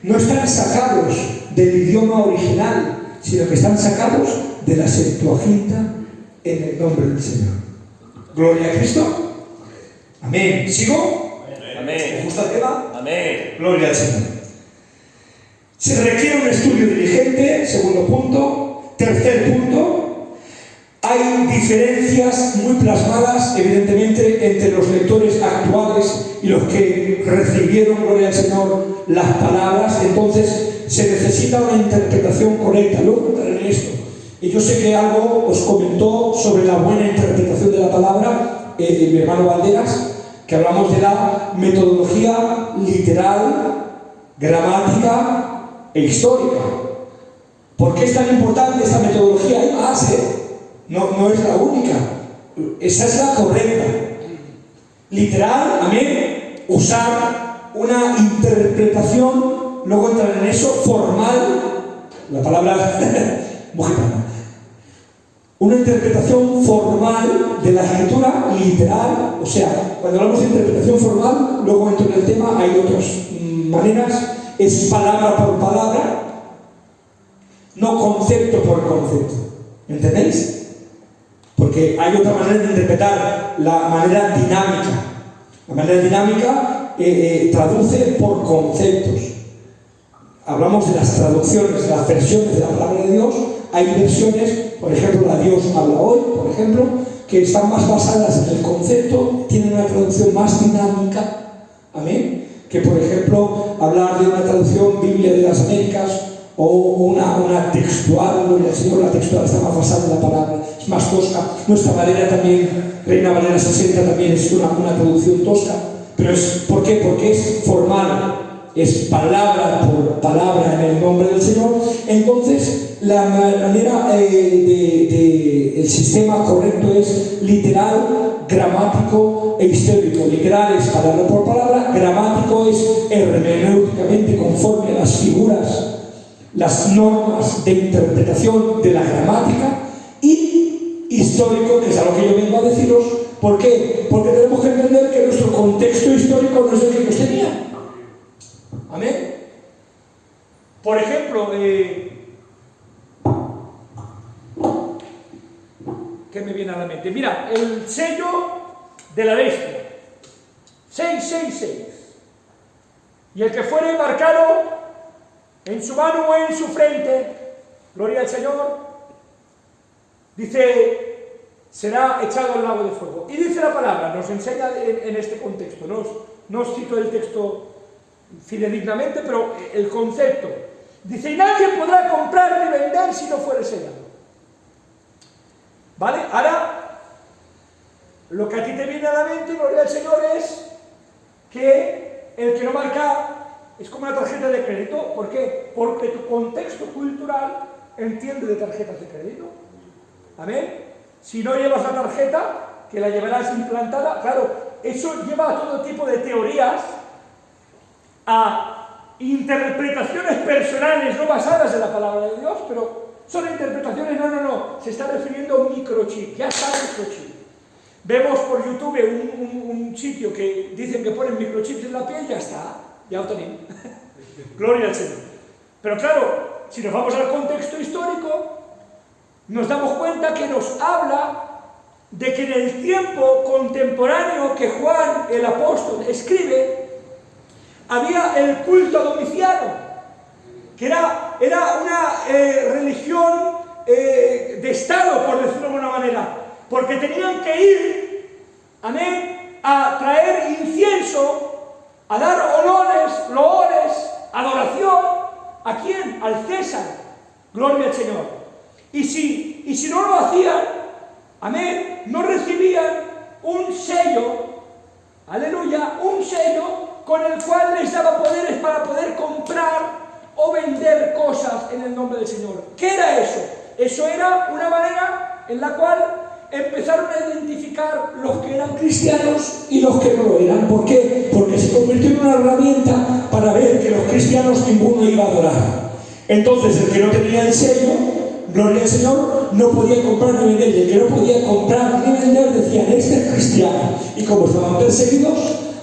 no están sacados del idioma original, sino que están sacados de la Septuaginta en el nombre del Señor. Gloria a Cristo. Amén. ¿Sigo? Amén. ¿Os gusta el tema? Amén. Gloria al Señor. Se requiere un estudio diligente, segundo punto. Tercer punto, hay diferencias muy plasmadas, evidentemente, entre los lectores actuales y los que recibieron, gloria al Señor, las palabras. Entonces, se necesita una interpretación correcta. Luego entraré en esto. Y yo sé que algo os comentó sobre la buena interpretación de la palabra, mi hermano Valderas, que hablamos de la metodología literal, gramática e histórica. ¿Por qué es tan importante esta metodología? Hay más, no es la única. Esa es la correcta. Literal, amén. Usar una interpretación, luego entrar en eso, formal, la palabra mojitana. Una interpretación formal de la escritura literal, o sea, cuando hablamos de interpretación formal, luego entro en el tema, hay otras maneras, es palabra por palabra, no concepto por concepto. ¿Entendéis? Porque hay otra manera de interpretar, la manera dinámica. La manera dinámica traduce por conceptos. Hablamos de las traducciones, de las versiones de la palabra de Dios. Hay versiones, por ejemplo, la Dios habla hoy, por ejemplo, que están más basadas en el concepto, tienen una traducción más dinámica, amén, que por ejemplo hablar de una traducción Biblia de las Américas o una textual, gloria al Señor. La textual está más basada en la palabra, es más tosca. Nuestra Valera también, Reina Valera 60 también es una traducción tosca, pero es, ¿por qué? Porque es formal. Es palabra por palabra en el nombre del Señor. Entonces, la manera el sistema correcto es literal, gramático e histórico. Literal es palabra por palabra, gramático es hermenéuticamente conforme a las figuras, las normas de interpretación de la gramática, y histórico, que es a lo que yo vengo a deciros. ¿Por qué? Porque tenemos que entender que nuestro contexto histórico no es el que ellos tenían. Amén. Por ejemplo, ¿qué me viene a la mente? Mira, el sello de la bestia, 666, y el que fuere marcado en su mano o en su frente, gloria al Señor, dice, será echado al lago de fuego. Y dice la palabra, nos enseña en este contexto, no os cito el texto fidedignamente, pero el concepto dice: y nadie podrá comprar ni vender si no fuere sellado. ¿Vale? Ahora, lo que a ti te viene a la mente, gloria al Señor, es que el que no marca es como una tarjeta de crédito. ¿Por qué? Porque tu contexto cultural entiende de tarjetas de crédito. Amén. Si no llevas la tarjeta, que la llevarás implantada, claro, eso lleva a todo tipo de teorías a interpretaciones personales no basadas en la palabra de Dios, pero son interpretaciones, no, se está refiriendo a un microchip, ya está el microchip. Vemos por YouTube un sitio que dicen que ponen microchips en la piel, ya está, ya lo tenemos. Gloria al Señor. Pero claro, si nos vamos al contexto histórico, nos damos cuenta que nos habla de que en el tiempo contemporáneo que Juan el apóstol escribe, había el culto a Domiciano, que era una religión de Estado, por decirlo de una manera, porque tenían que ir, amén, a traer incienso, a dar loores, adoración, ¿a quién? Al César, gloria al Señor. Y si no lo hacían, amén, no recibían un sello, aleluya, un sello con el cual les daba poderes para poder comprar o vender cosas en el nombre del Señor. ¿Qué era eso? Eso era una manera en la cual empezaron a identificar los que eran cristianos y los que no lo eran. ¿Por qué? Porque se convirtió en una herramienta para ver que los cristianos ninguno iba a adorar. Entonces el que no tenía el sello, gloria al Señor, no podía comprar ni vender. Y el que no podía comprar ni vender decían, este es cristiano. Y como estaban perseguidos,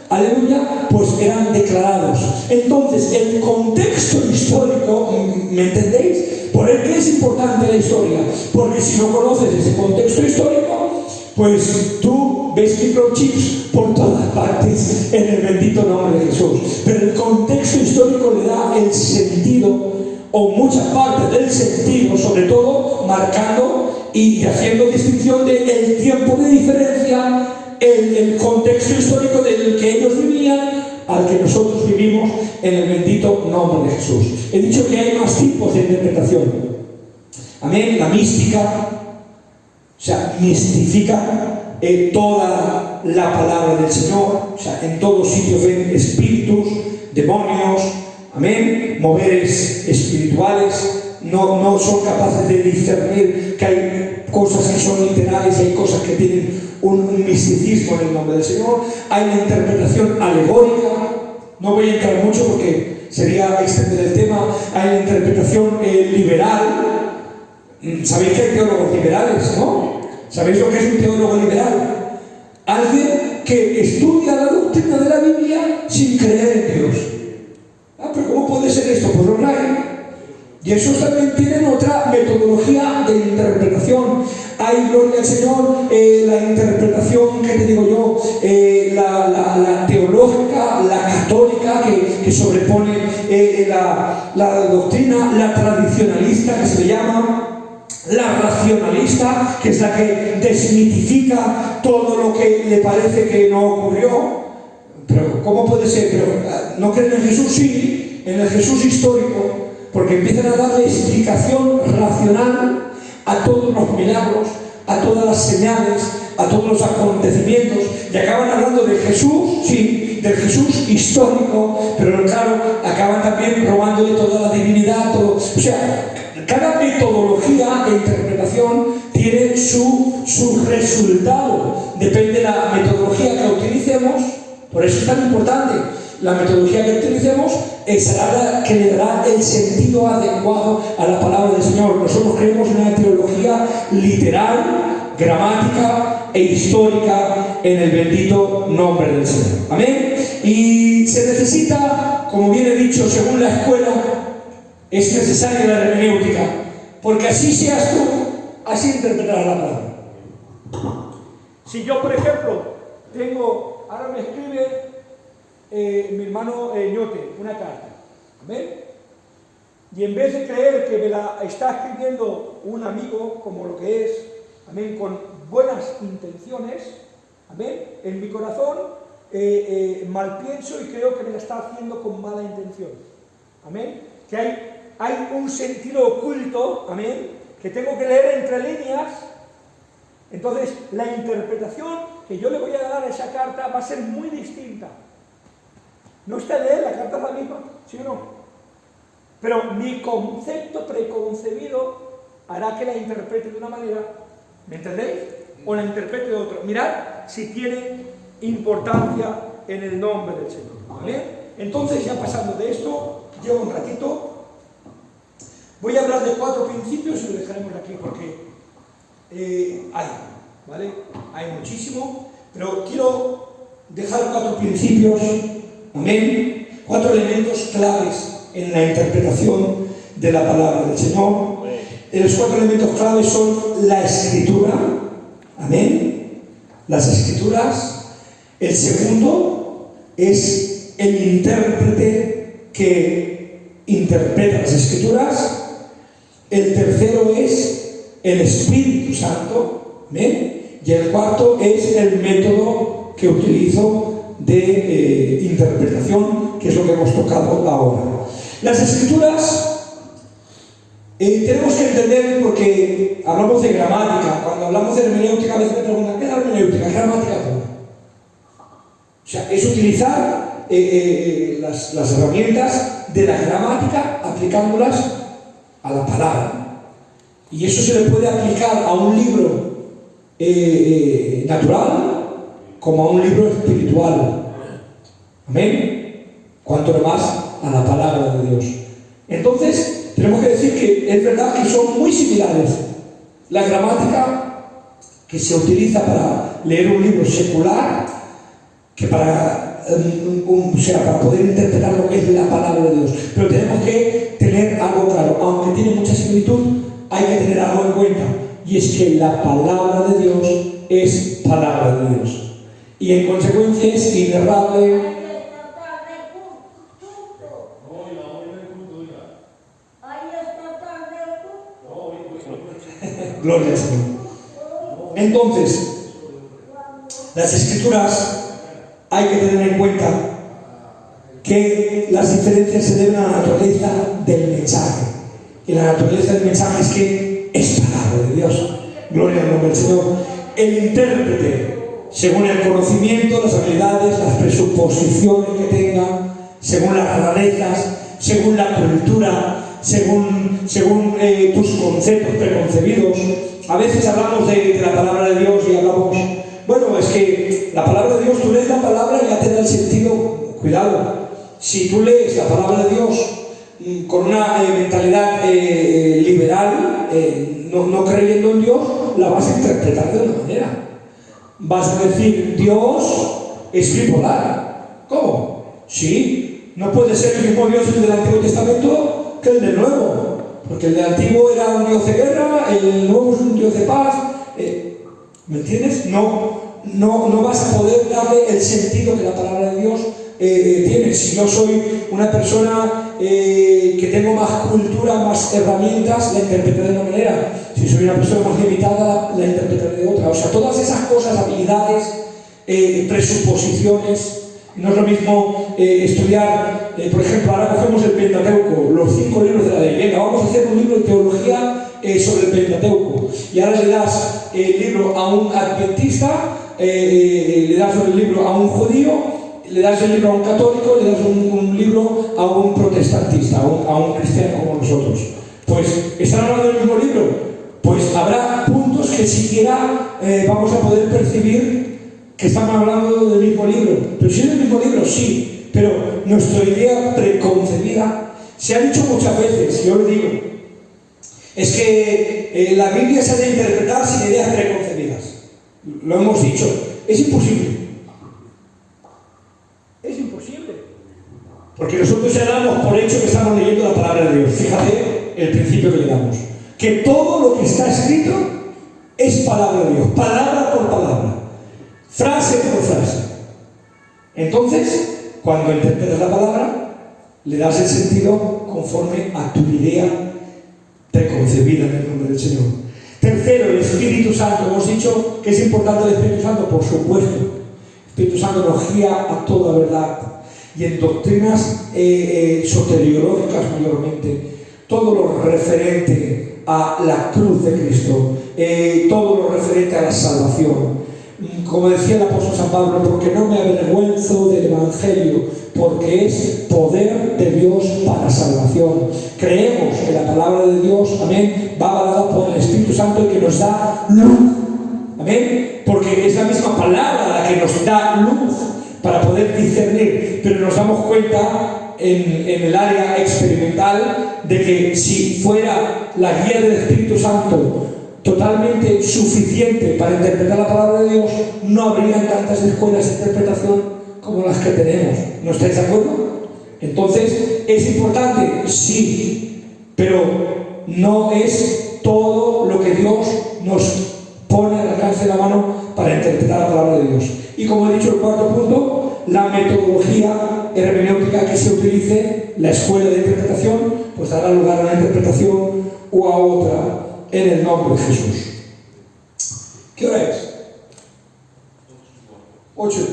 aleluya, pues eran declarados. Entonces, el contexto histórico, ¿me entendéis? ¿Por qué es importante la historia? Porque si no conoces ese contexto histórico, pues tú ves microchips por todas partes en el bendito nombre de Jesús. Pero el contexto histórico le da el sentido, o muchas partes del sentido, sobre todo marcando y haciendo distinción del tiempo de diferencia, el contexto histórico del que ellos vivían al que nosotros vivimos en el bendito nombre de Jesús. He dicho que hay más tipos de interpretación. Amén. La mística, o sea, mistifica toda la palabra del Señor, o sea, en todos sitios ven espíritus, demonios, amén, moveres espirituales, no son capaces de discernir que hay cosas que son literales y hay cosas que tienen un misticismo en el nombre del Señor. Hay la interpretación alegórica, no voy a entrar mucho porque sería extender el tema. Hay la interpretación liberal. ¿Sabéis que hay teólogos liberales, no? ¿Sabéis lo que es un teólogo liberal? Alguien que estudia la doctrina de la Biblia sin creer en Dios. Pero ¿cómo puede ser esto? Pues lo hay. Y esos también tienen otra metodología de interpretación. Hay, gloria al Señor, la interpretación, ¿qué te digo yo? La teológica, la católica, que sobrepone la doctrina, la tradicionalista, que se le llama, la racionalista, que es la que desmitifica todo lo que le parece que no ocurrió. Pero ¿cómo puede ser? Pero, ¿no creen en Jesús? Sí, en el Jesús histórico, porque empiezan a darle explicación racional a todos los milagros, a todas las señales, a todos los acontecimientos, y acaban hablando de Jesús, sí, del Jesús histórico, pero claro, acaban también robándole toda la divinidad, todo. O sea, cada metodología de interpretación tiene su resultado, depende de la metodología que utilicemos. Por eso es tan importante. La metodología que utilicemos será la que le dará el sentido adecuado a la palabra del Señor. Nosotros creemos en una teología literal, gramática e histórica en el bendito nombre del Señor. Amén. Y se necesita, como bien he dicho, según la escuela, es necesaria la hermenéutica, porque así seas tú, así interpretarás la palabra. Si yo, por ejemplo, ahora me escribe mi hermano Ñote una carta, ¿amén? Y en vez de creer que me la está escribiendo un amigo, como lo que es, amén, con buenas intenciones, amén, en mi corazón mal pienso y creo que me la está haciendo con mala intención, amén, que hay un sentido oculto, amén, que tengo que leer entre líneas. Entonces la interpretación que yo le voy a dar a esa carta va a ser muy distinta. No está de él, la carta es la misma, ¿sí o no? Pero mi concepto preconcebido hará que la interprete de una manera, ¿me entendéis? O la interprete de otra. Mirad si tiene importancia en el nombre del Señor, ¿vale? Entonces, ya pasando de esto, llevo un ratito. Voy a hablar de 4 principios y lo dejaremos aquí porque ¿vale? Hay muchísimo, pero quiero dejar 4 principios, amén, 4 elementos claves en la interpretación de la palabra del Señor. Los 4 elementos claves son la Escritura, amén, las Escrituras. El segundo es el intérprete que interpreta las Escrituras. El tercero es el Espíritu Santo, ¿amén? Y el cuarto es el método que utilizo de interpretación, que es lo que hemos tocado ahora. Las Escrituras tenemos que entender, porque hablamos de gramática. Cuando hablamos de hermenéutica, a veces me preguntan, ¿qué es la hermenéutica? ¿Es gramática pura? O sea, es utilizar las herramientas de la gramática aplicándolas a la palabra. Y eso se le puede aplicar a un libro natural como a un libro espiritual. Amén. Cuanto más a la palabra de Dios. Entonces, tenemos que decir que es verdad que son muy similares. La gramática que se utiliza para leer un libro secular, que para poder interpretar lo que es la palabra de Dios. Pero tenemos que tener algo claro, aunque tiene mucha similitud, hay que tener algo en cuenta, y es que la palabra de Dios es palabra de Dios, y en consecuencia es inerrable. Gloria al Señor. Entonces, las Escrituras hay que tener en cuenta que las diferencias se deben a la naturaleza del mensaje. Y la naturaleza del mensaje es que es palabra de Dios. Gloria al nombre del Señor. El intérprete, según el conocimiento, las habilidades, las presuposiciones que tenga, según las rarezas, según la cultura, según tus conceptos preconcebidos. A veces hablamos de la palabra de Dios y hablamos, bueno, es que la palabra de Dios, tú lees la palabra y ya te da el sentido. Cuidado, si tú lees la palabra de Dios con una mentalidad liberal, no creyendo en Dios, la vas a interpretar de una manera. Vas a decir, Dios es bipolar. ¿Cómo? Sí, no puede ser el mismo Dios el del Antiguo Testamento que el del Nuevo, porque el del Antiguo era un Dios de guerra, el Nuevo es un Dios de paz. ¿Me entiendes? No vas a poder darle el sentido que la palabra de Dios tiene. Si yo soy una persona que tengo más cultura, más herramientas, la interpretaré de una manera. Si soy una persona más limitada, la interpretaré de otra. O sea, todas esas cosas, habilidades, presuposiciones. No es lo mismo estudiar, por ejemplo, ahora cogemos el Pentateuco, los 5 libros de la ley. Venga, vamos a hacer un libro de teología sobre el Pentateuco. Y ahora le das el libro a un adventista, le das el libro a un judío, le das el libro a un católico, le das un libro a un protestantista, a un cristiano como nosotros. Pues, ¿están hablando del mismo libro? Pues habrá puntos que siquiera vamos a poder percibir que estamos hablando del mismo libro. Pero si es el mismo libro, sí, pero nuestra idea preconcebida se ha dicho muchas veces, yo lo digo, es que la Biblia se ha de interpretar sin ideas preconcebidas. Lo hemos dicho, es imposible. Es imposible. Porque nosotros ya damos por hecho que estamos leyendo la palabra de Dios. Fíjate el principio que le damos. Que todo lo que está escrito es palabra de Dios, palabra por palabra, frase por frase. Entonces, cuando interpretas la palabra, le das el sentido conforme a tu idea preconcebida en el nombre del Señor. Tercero, el Espíritu Santo. Hemos dicho que es importante el Espíritu Santo, por supuesto. El Espíritu Santo nos guía a toda verdad. Y en doctrinas soteriológicas mayormente, todo lo referente a la cruz de Cristo, todo lo referente a la salvación. Como decía el apóstol San Pablo, porque no me avergüenzo del Evangelio, porque es poder de Dios para salvación. Creemos que la palabra de Dios, amén, va avalada por el Espíritu Santo, el que nos da luz, amén, porque es la misma palabra la que nos da luz para poder discernir, pero nos damos cuenta en el área experimental de que si fuera la guía del Espíritu Santo totalmente suficiente para interpretar la palabra de Dios, no habría tantas escuelas de interpretación como las que tenemos. ¿No estáis de acuerdo? Entonces, ¿es importante? Sí, pero no es todo lo que Dios nos pone al alcance de la mano para interpretar la palabra de Dios. Y como he dicho, el cuarto punto, la metodología hermenéutica que se utilice, la escuela de interpretación, pues dará lugar a una interpretación o a otra en el nombre de Jesús. ¿Qué hora es? 8:15.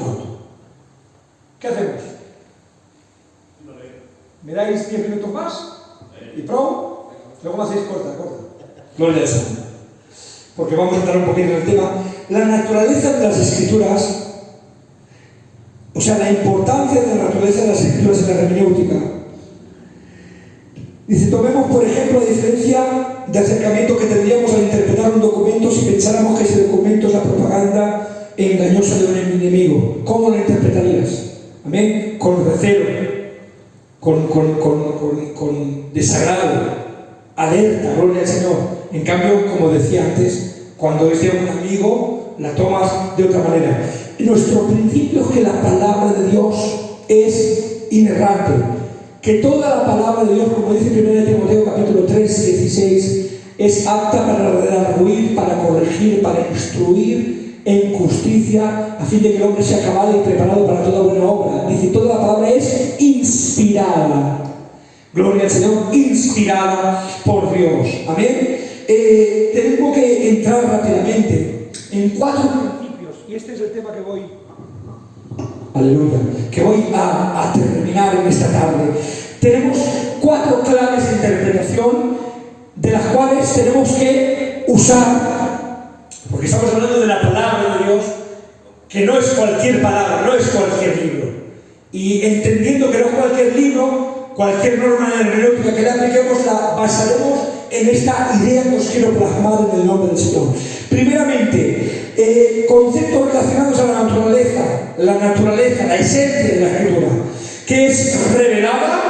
¿Qué hacemos? ¿Me dais 10 minutos más? ¿Y pro? Luego me hacéis corta. Gloria al Señor. Porque vamos a entrar un poquito en el tema. La naturaleza de las Escrituras, o sea, la importancia de la naturaleza de las Escrituras en la hermenéutica. Dice, tomemos por ejemplo la diferencia de acercamiento que tendríamos al interpretar un documento si pensáramos que ese documento es la propaganda engañosa de un enemigo. ¿Cómo lo interpretarías? Amén. Con recelo, con desagrado, alerta, gloria al Señor. En cambio, como decía antes, cuando es de un amigo, la tomas de otra manera. Nuestro principio es que la palabra de Dios es inerrante, que toda la palabra de Dios, como dice 1 Timoteo capítulo 3, 16, es apta para redarguir, para corregir, para instruir en justicia, a fin de que el hombre sea acabado y preparado para toda buena obra. Dice, toda la palabra es inspirada. Gloria al Señor, inspirada por Dios. Amén. Tenemos que entrar rápidamente en 4 principios, y este es el tema que voy a terminar en esta tarde. Tenemos 4 claves de interpretación de las cuales tenemos que usar, porque estamos hablando de la palabra de Dios, que no es cualquier palabra, no es cualquier libro, y entendiendo que no es cualquier libro, cualquier norma hermenéutica que le apliquemos la basaremos en esta idea que os quiero plasmar en el nombre del Señor. Primeramente, conceptos relacionados a la naturaleza, la esencia de la Escritura, que es revelada,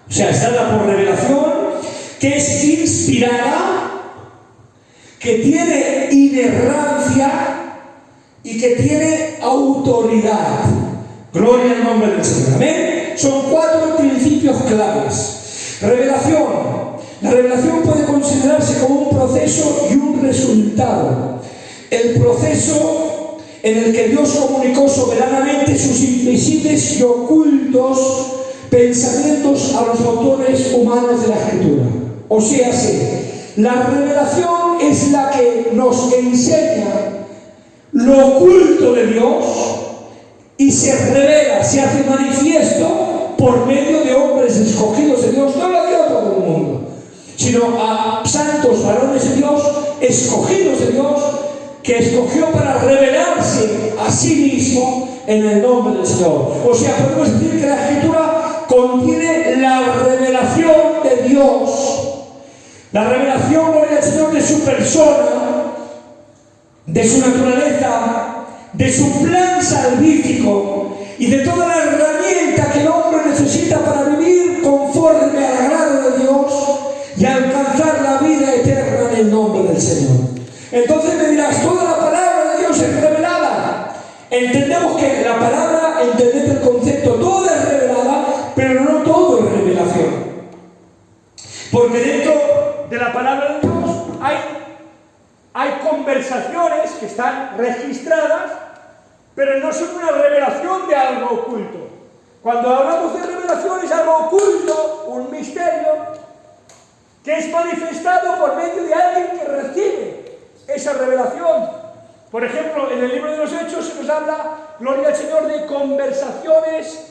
o sea, es dada por revelación, que es inspirada, que tiene inerrancia y que tiene autoridad. Gloria al nombre del Señor. Amén. Son 4 principios claves. Revelación. La revelación puede considerarse como un proceso y un resultado. El proceso en el que Dios comunicó soberanamente sus invisibles y ocultos pensamientos a los autores humanos de la Escritura. O sea, la revelación es la que nos enseña lo oculto de Dios y se revela, se hace manifiesto por medio de hombres escogidos de Dios. No lo dio a todo el mundo, sino a santos varones de Dios, escogidos de Dios, que escogió para revelarse a sí mismo en el nombre del Señor. O sea, podemos decir que la Escritura contiene la revelación de Dios, la revelación, gloria al Señor, de su persona, de su naturaleza, de su plan salvífico y de toda la herramienta que el hombre necesita para vivir conforme al agrado de Dios y alcanzar la vida eterna en el nombre del Señor. Entonces me dirás, toda la palabra de Dios es revelada. Entendemos que la palabra, entended el concepto, toda es revelada, pero no todo es revelación. Porque dentro de la palabra de Dios hay conversaciones que están registradas, pero no son una revelación de algo oculto. Cuando hablamos de revelación es algo oculto, un misterio, que es manifestado por medio de alguien que recibe esa revelación. Por ejemplo, en el libro de los Hechos se nos habla, gloria al Señor, de conversaciones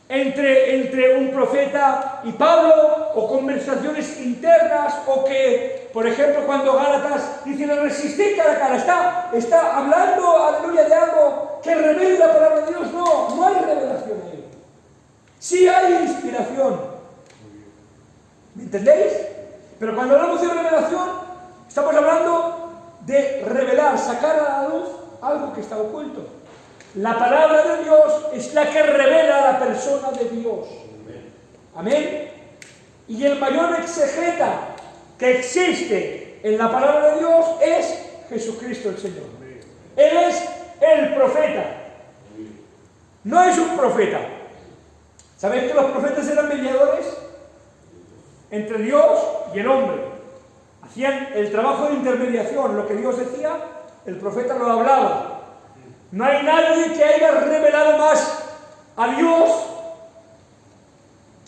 entre un profeta y Pablo, o conversaciones internas, o que, por ejemplo, cuando Gálatas dice, le resistí cara a cara, está hablando, aleluya, de algo que revela la palabra de Dios. No hay revelación ahí. Sí hay inspiración. ¿Me entendéis? Pero cuando hablamos de revelación, estamos hablando de revelar, sacar a la luz algo que está oculto. La palabra de Dios es la que revela a la persona de Dios. Amén. Y el mayor exegeta que existe en la palabra de Dios es Jesucristo el Señor. Él es el profeta. No es un profeta. ¿Sabéis que los profetas eran mediadores entre Dios y el hombre? Hacían el trabajo de intermediación. Lo que Dios decía, el profeta lo hablaba. No hay nadie que haya revelado más a Dios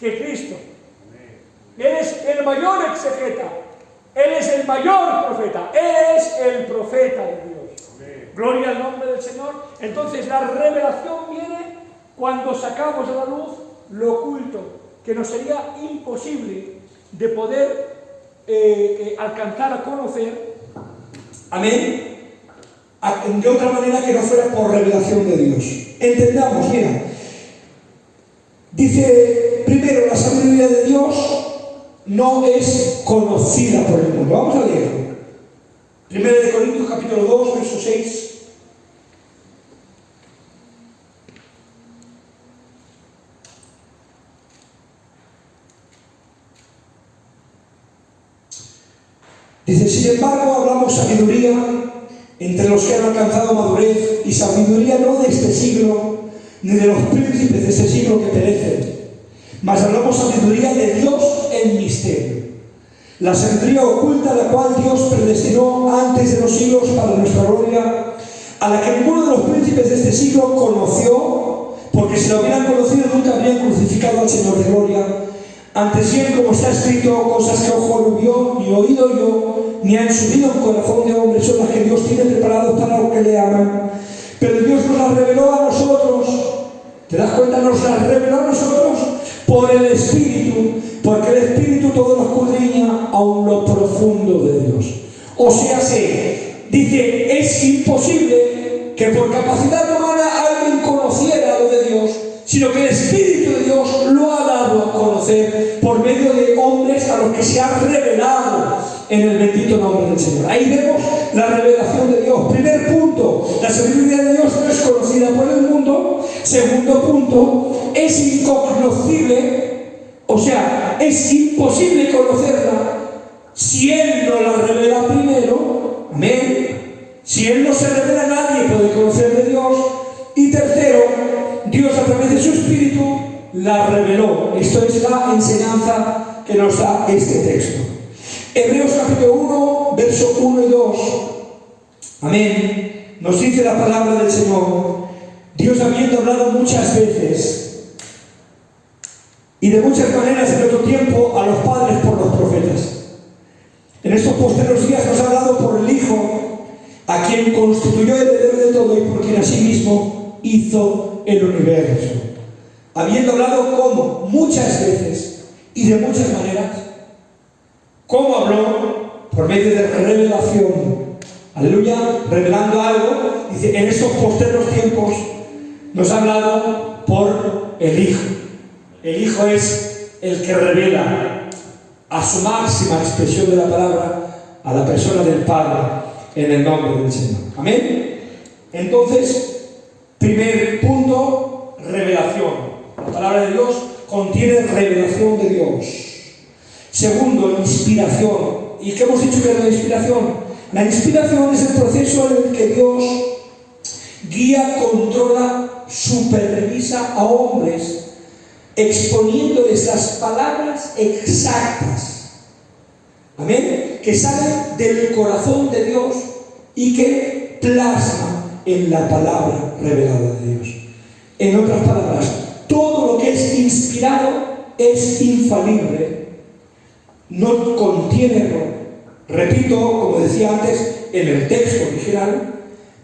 que Cristo. Él es el mayor exegeta. Él es el mayor profeta. Él es el profeta de Dios. Gloria al nombre del Señor. Entonces la revelación viene cuando sacamos a la luz lo oculto, que nos sería imposible de poder alcanzar a conocer. Amén. De otra manera que no fuera por revelación de Dios. Entendamos, mira. Dice, primero, la sabiduría de Dios no es conocida por el mundo. Vamos a leerlo. 1 de Corintios capítulo 2, verso 6. Dice, sin embargo, hablamos sabiduría entre los que han alcanzado madurez, y sabiduría no de este siglo, ni de los príncipes de este siglo que perecen, mas hablamos sabiduría de Dios en misterio. La sabiduría oculta, la cual Dios predestinó antes de los siglos para nuestra gloria, a la que ninguno de los príncipes de este siglo conoció, porque si lo hubieran conocido nunca habrían crucificado al Señor de gloria. Antes bien, como está escrito, cosas que ojo no vio, ni oído yo, ni han subido en corazón de hombre, son las que Dios tiene preparadas para los que le aman. Pero Dios nos las reveló a nosotros. ¿Te das cuenta? Nos las reveló a nosotros por el Espíritu, porque el Espíritu todo lo escudriña aun lo profundo de Dios. O sea, dice, es imposible que por capacidad humana alguien conociera lo de Dios, sino que el Espíritu de Dios lo ha dado a conocer por medio de hombres a los que se ha revelado en el bendito nombre del Señor. Ahí vemos la revelación de Dios. Primer punto, la sabiduría de Dios no es conocida por el mundo. Segundo punto, es incognoscible, o sea, es imposible conocerla si Él no la revela primero. Amén. Si Él no se revela, nadie puede conocer de Dios. Y tercero, Dios a través de su Espíritu la reveló. Esto es la enseñanza que nos da este texto. Hebreos capítulo 1, verso 1 y 2. Amén. Nos dice la palabra del Señor. Dios, habiendo hablado muchas veces y de muchas maneras en otro tiempo a los padres por los profetas, en estos postreros días nos ha hablado por el Hijo, a quien constituyó heredero de todo y por quien asimismo hizo el universo. Habiendo hablado como muchas veces y de muchas maneras. ¿Cómo habló? Por medio de revelación. Aleluya, revelando algo. Dice, en estos postreros tiempos nos ha hablado por el Hijo. El Hijo es el que revela a su máxima expresión de la palabra a la persona del Padre en el nombre del Señor. Amén. Entonces, primer punto, revelación. La palabra de Dios contiene revelación de Dios. Segundo, inspiración. ¿Y qué hemos dicho que es la inspiración? La inspiración es el proceso en el que Dios guía, controla, supervisa a hombres, exponiéndoles las palabras exactas. Amén. Que salen del corazón de Dios y que plasman en la palabra revelada de Dios. En otras palabras, todo lo que es inspirado es infalible. No contiene error. Repito, como decía antes, en el texto original,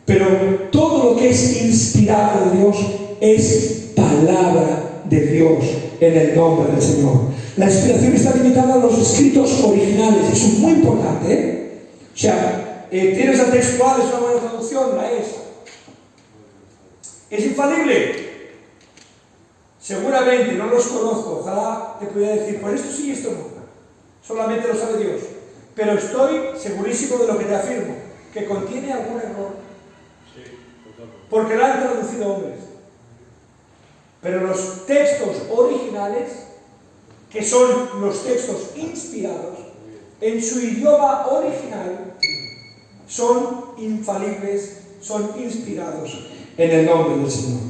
pero todo lo que es inspirado de Dios es palabra de Dios en el nombre del Señor. La inspiración está limitada a los escritos originales. Eso es muy importante, ¿eh? O sea, tienes la textual, es una buena traducción, la es. ¿Es infalible? Seguramente, no los conozco. Ojalá te pudiera decir, pues esto sí y esto no. Solamente lo sabe Dios. Pero estoy segurísimo de lo que te afirmo, que contiene algún error. Porque lo han traducido hombres. Pero los textos originales que son los textos inspirados, en su idioma original, son infalibles, son inspirados en el nombre del Señor.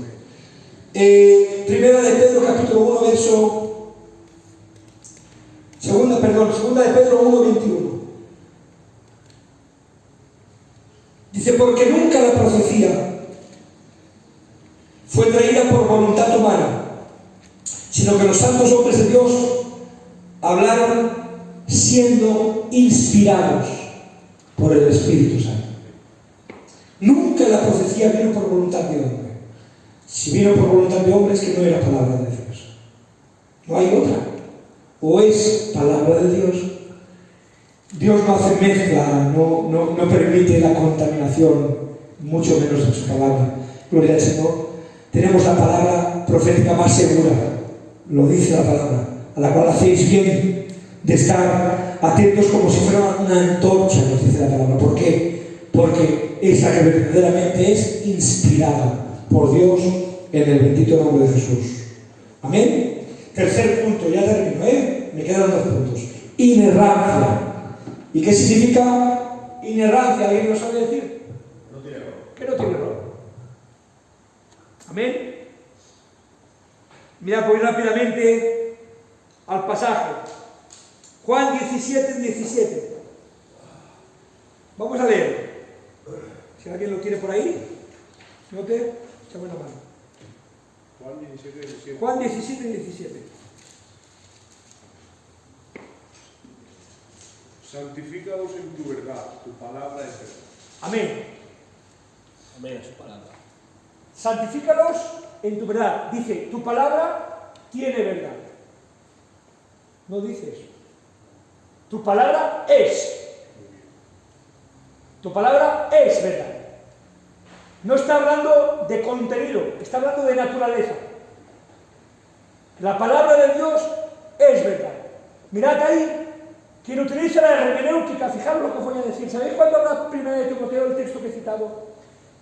Primera de Pedro, capítulo 1, verso... Segunda de Pedro 1, 21. Dice, porque nunca la profecía fue traída por voluntad humana, sino que los santos hombres de Dios hablaron siendo inspirados por el Espíritu Santo. Nunca la profecía vino por voluntad de hombre. Si vino por voluntad de hombre es que no era palabra de Dios. No hay otra. O es palabra de Dios. Dios no hace mezcla, no permite la contaminación, mucho menos en su palabra. Gloria al Señor. Tenemos la palabra profética más segura, lo dice la palabra, a la cual hacéis bien de estar atentos como si fuera una antorcha, nos dice la palabra. ¿Por qué? Porque es la que verdaderamente es inspirada por Dios en el bendito nombre de Jesús. Amén. Tercer punto, ya termino, me quedan 2 puntos. Inerrancia. ¿Y qué significa inerrancia? ¿Alguien lo sabe decir? No tiene error. Que no tiene error. Amén. Mira, voy rápidamente al pasaje. Juan 17, 17. Vamos a leer. Si alguien lo tiene por ahí, note, échame una mano. Juan 17, 17. Juan 17, 17. Santifícalos en tu verdad, tu palabra es verdad. Amén. Amén a su palabra. Santifícalos en tu verdad. Dice, tu palabra tiene verdad. No dice eso. Tu palabra es. Tu palabra es verdad. No está hablando de contenido, está hablando de naturaleza. La palabra de Dios es verdad. Mirad ahí, quien utiliza la hermenéutica, fijaros lo que voy a decir. ¿Sabéis cuando habla 1 de Timoteo, el texto que he citado?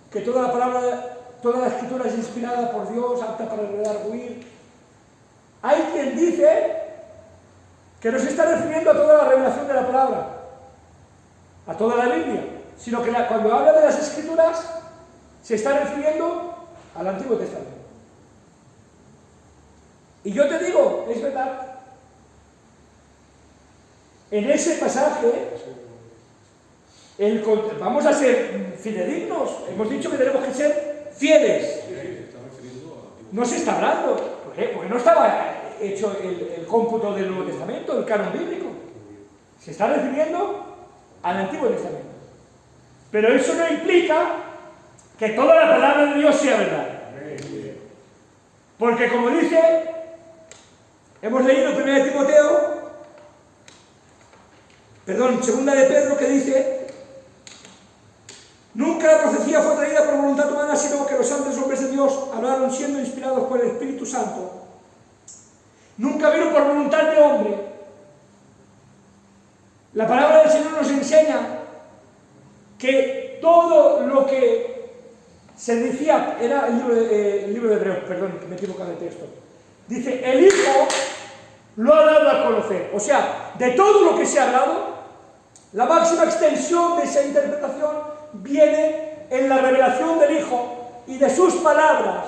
Que toda la palabra, toda la escritura es inspirada por Dios, apta para redarguir. Hay quien dice que no se está refiriendo a toda la revelación de la palabra, a toda la Biblia, sino que cuando habla de las escrituras se está refiriendo al Antiguo Testamento. Y yo te digo, es verdad. En ese pasaje, vamos a ser fidedignos. Hemos dicho que tenemos que ser fieles. No se está hablando, porque no estaba hecho el cómputo del Nuevo Testamento, el canon bíblico. Se está refiriendo al Antiguo Testamento. Pero eso no implica que toda la palabra de Dios sea verdad. Porque como dice, hemos leído 1 de Timoteo, segunda de Pedro, que dice, nunca la profecía fue traída por voluntad humana, sino que los santos hombres de Dios hablaron siendo inspirados por el Espíritu Santo. Nunca vino por voluntad de hombre. La palabra del Señor nos enseña que todo lo que se decía, era el libro de Hebreos, perdón, que me he equivocado de texto. Dice, el Hijo lo ha dado a conocer. O sea, de todo lo que se ha hablado, la máxima extensión de esa interpretación viene en la revelación del Hijo y de sus palabras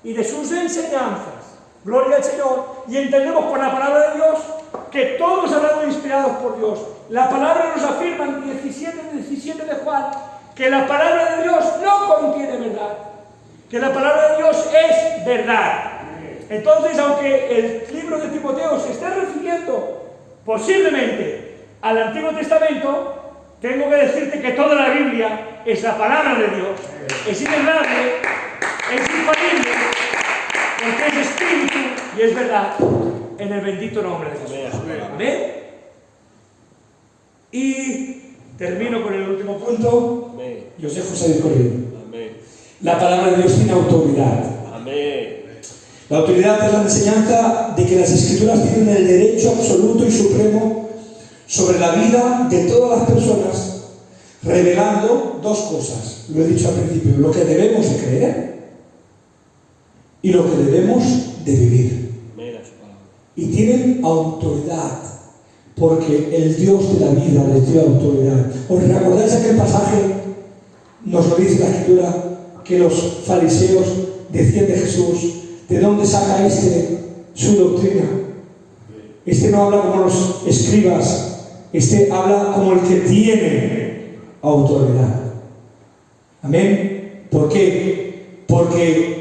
y de sus enseñanzas. Gloria al Señor. Y entendemos por la palabra de Dios que todos han sido inspirados por Dios. La palabra nos afirma en 17 de Juan que la palabra de Dios no contiene verdad, que la palabra de Dios es verdad. Entonces, aunque el libro de Timoteo se esté refiriendo posiblemente al Antiguo Testamento, tengo que decirte que toda la Biblia es la palabra de Dios, es inerrable, es infalible, porque es espíritu y es verdad, en el bendito nombre de Jesús. Amén. Y termino con el último punto. Amén. Y os dejo salir corriendo. Amén. La palabra de Dios tiene autoridad. Amén. La autoridad es la enseñanza de que las Escrituras tienen el derecho absoluto y supremo sobre la vida de todas las personas, revelando 2 cosas. Lo he dicho al principio, lo que debemos de creer y lo que debemos de vivir. Amén a su palabra. y tienen autoridad, porque el Dios de la vida les dio autoridad. ¿Os recordáis aquel pasaje? Nos lo dice la Escritura, que los fariseos decían de Jesús: ¿de dónde saca su doctrina? Este no habla como los escribas, este habla como el que tiene autoridad. Amén. ¿Por qué? Porque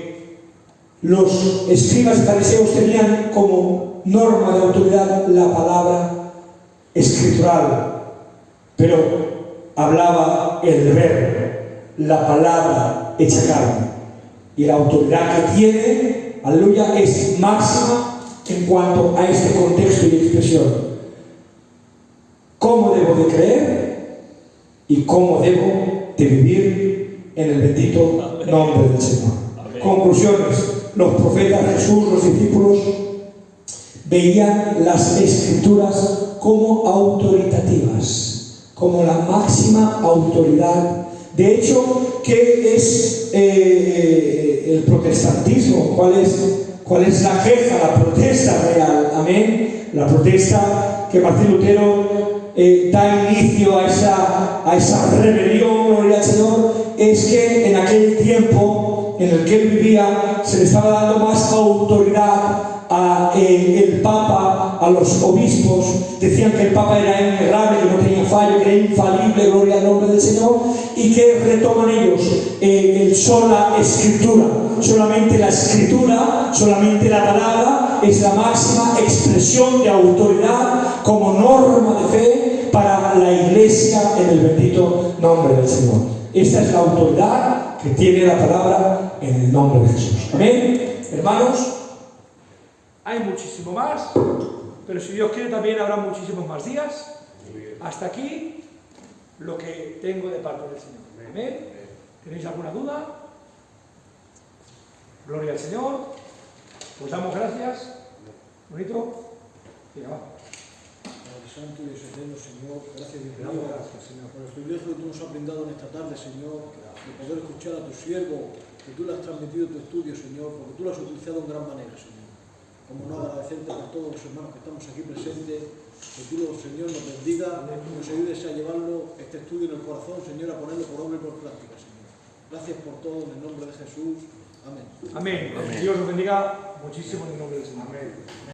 los escribas y fariseos tenían como norma de autoridad la palabra escritural, pero hablaba el verbo, la palabra hecha carne, y la autoridad que tiene, aleluya, es máxima en cuanto a este contexto y expresión. ¿Cómo debo de creer y cómo debo de vivir en el bendito nombre del Señor? Conclusiones. Los profetas, Jesús, los discípulos veían las Escrituras como autoritativas, como la máxima autoridad. De hecho, ¿qué es el protestantismo? ¿Cuál es la queja, la protesta real? Amén. La protesta que Martín Lutero da inicio a esa rebelión, gloria al Señor, es que en aquel tiempo en el que él vivía se le estaba dando más autoridad el Papa, a los obispos. Decían que el Papa era innerrable, que no tenía fallo, que era infalible, gloria al nombre del Señor, y que retoman ellos el sola Escritura. Solamente la Escritura, solamente la palabra es la máxima expresión de autoridad como norma de fe para la Iglesia en el bendito nombre del Señor. Esta es la autoridad que tiene la palabra en el nombre de Jesús. Amén. Hermanos, hay muchísimo más, pero si Dios quiere también habrá muchísimos más días. Hasta aquí lo que tengo de parte del Señor. Amén. ¿Tenéis alguna duda? Gloria al Señor. Pues damos gracias. Bonito. Venga, va. Padre Santo y Eterno, Señor, gracias y Gracias, Señor. por el privilegio que tú nos has brindado en esta tarde, Señor, de poder escuchar a tu siervo, que tú le has transmitido tu estudio, Señor, porque tú lo has utilizado en gran manera, Señor. Como no agradecerte por todos los hermanos que estamos aquí presentes, que tú, Señor, nos bendiga, nos ayudes a llevarlo, este estudio en el corazón, Señor, a ponerlo por obra y por práctica, Señor. Gracias por todo, en el nombre de Jesús. Amén. Amén. Dios os bendiga muchísimo en el nombre del Señor. Amén.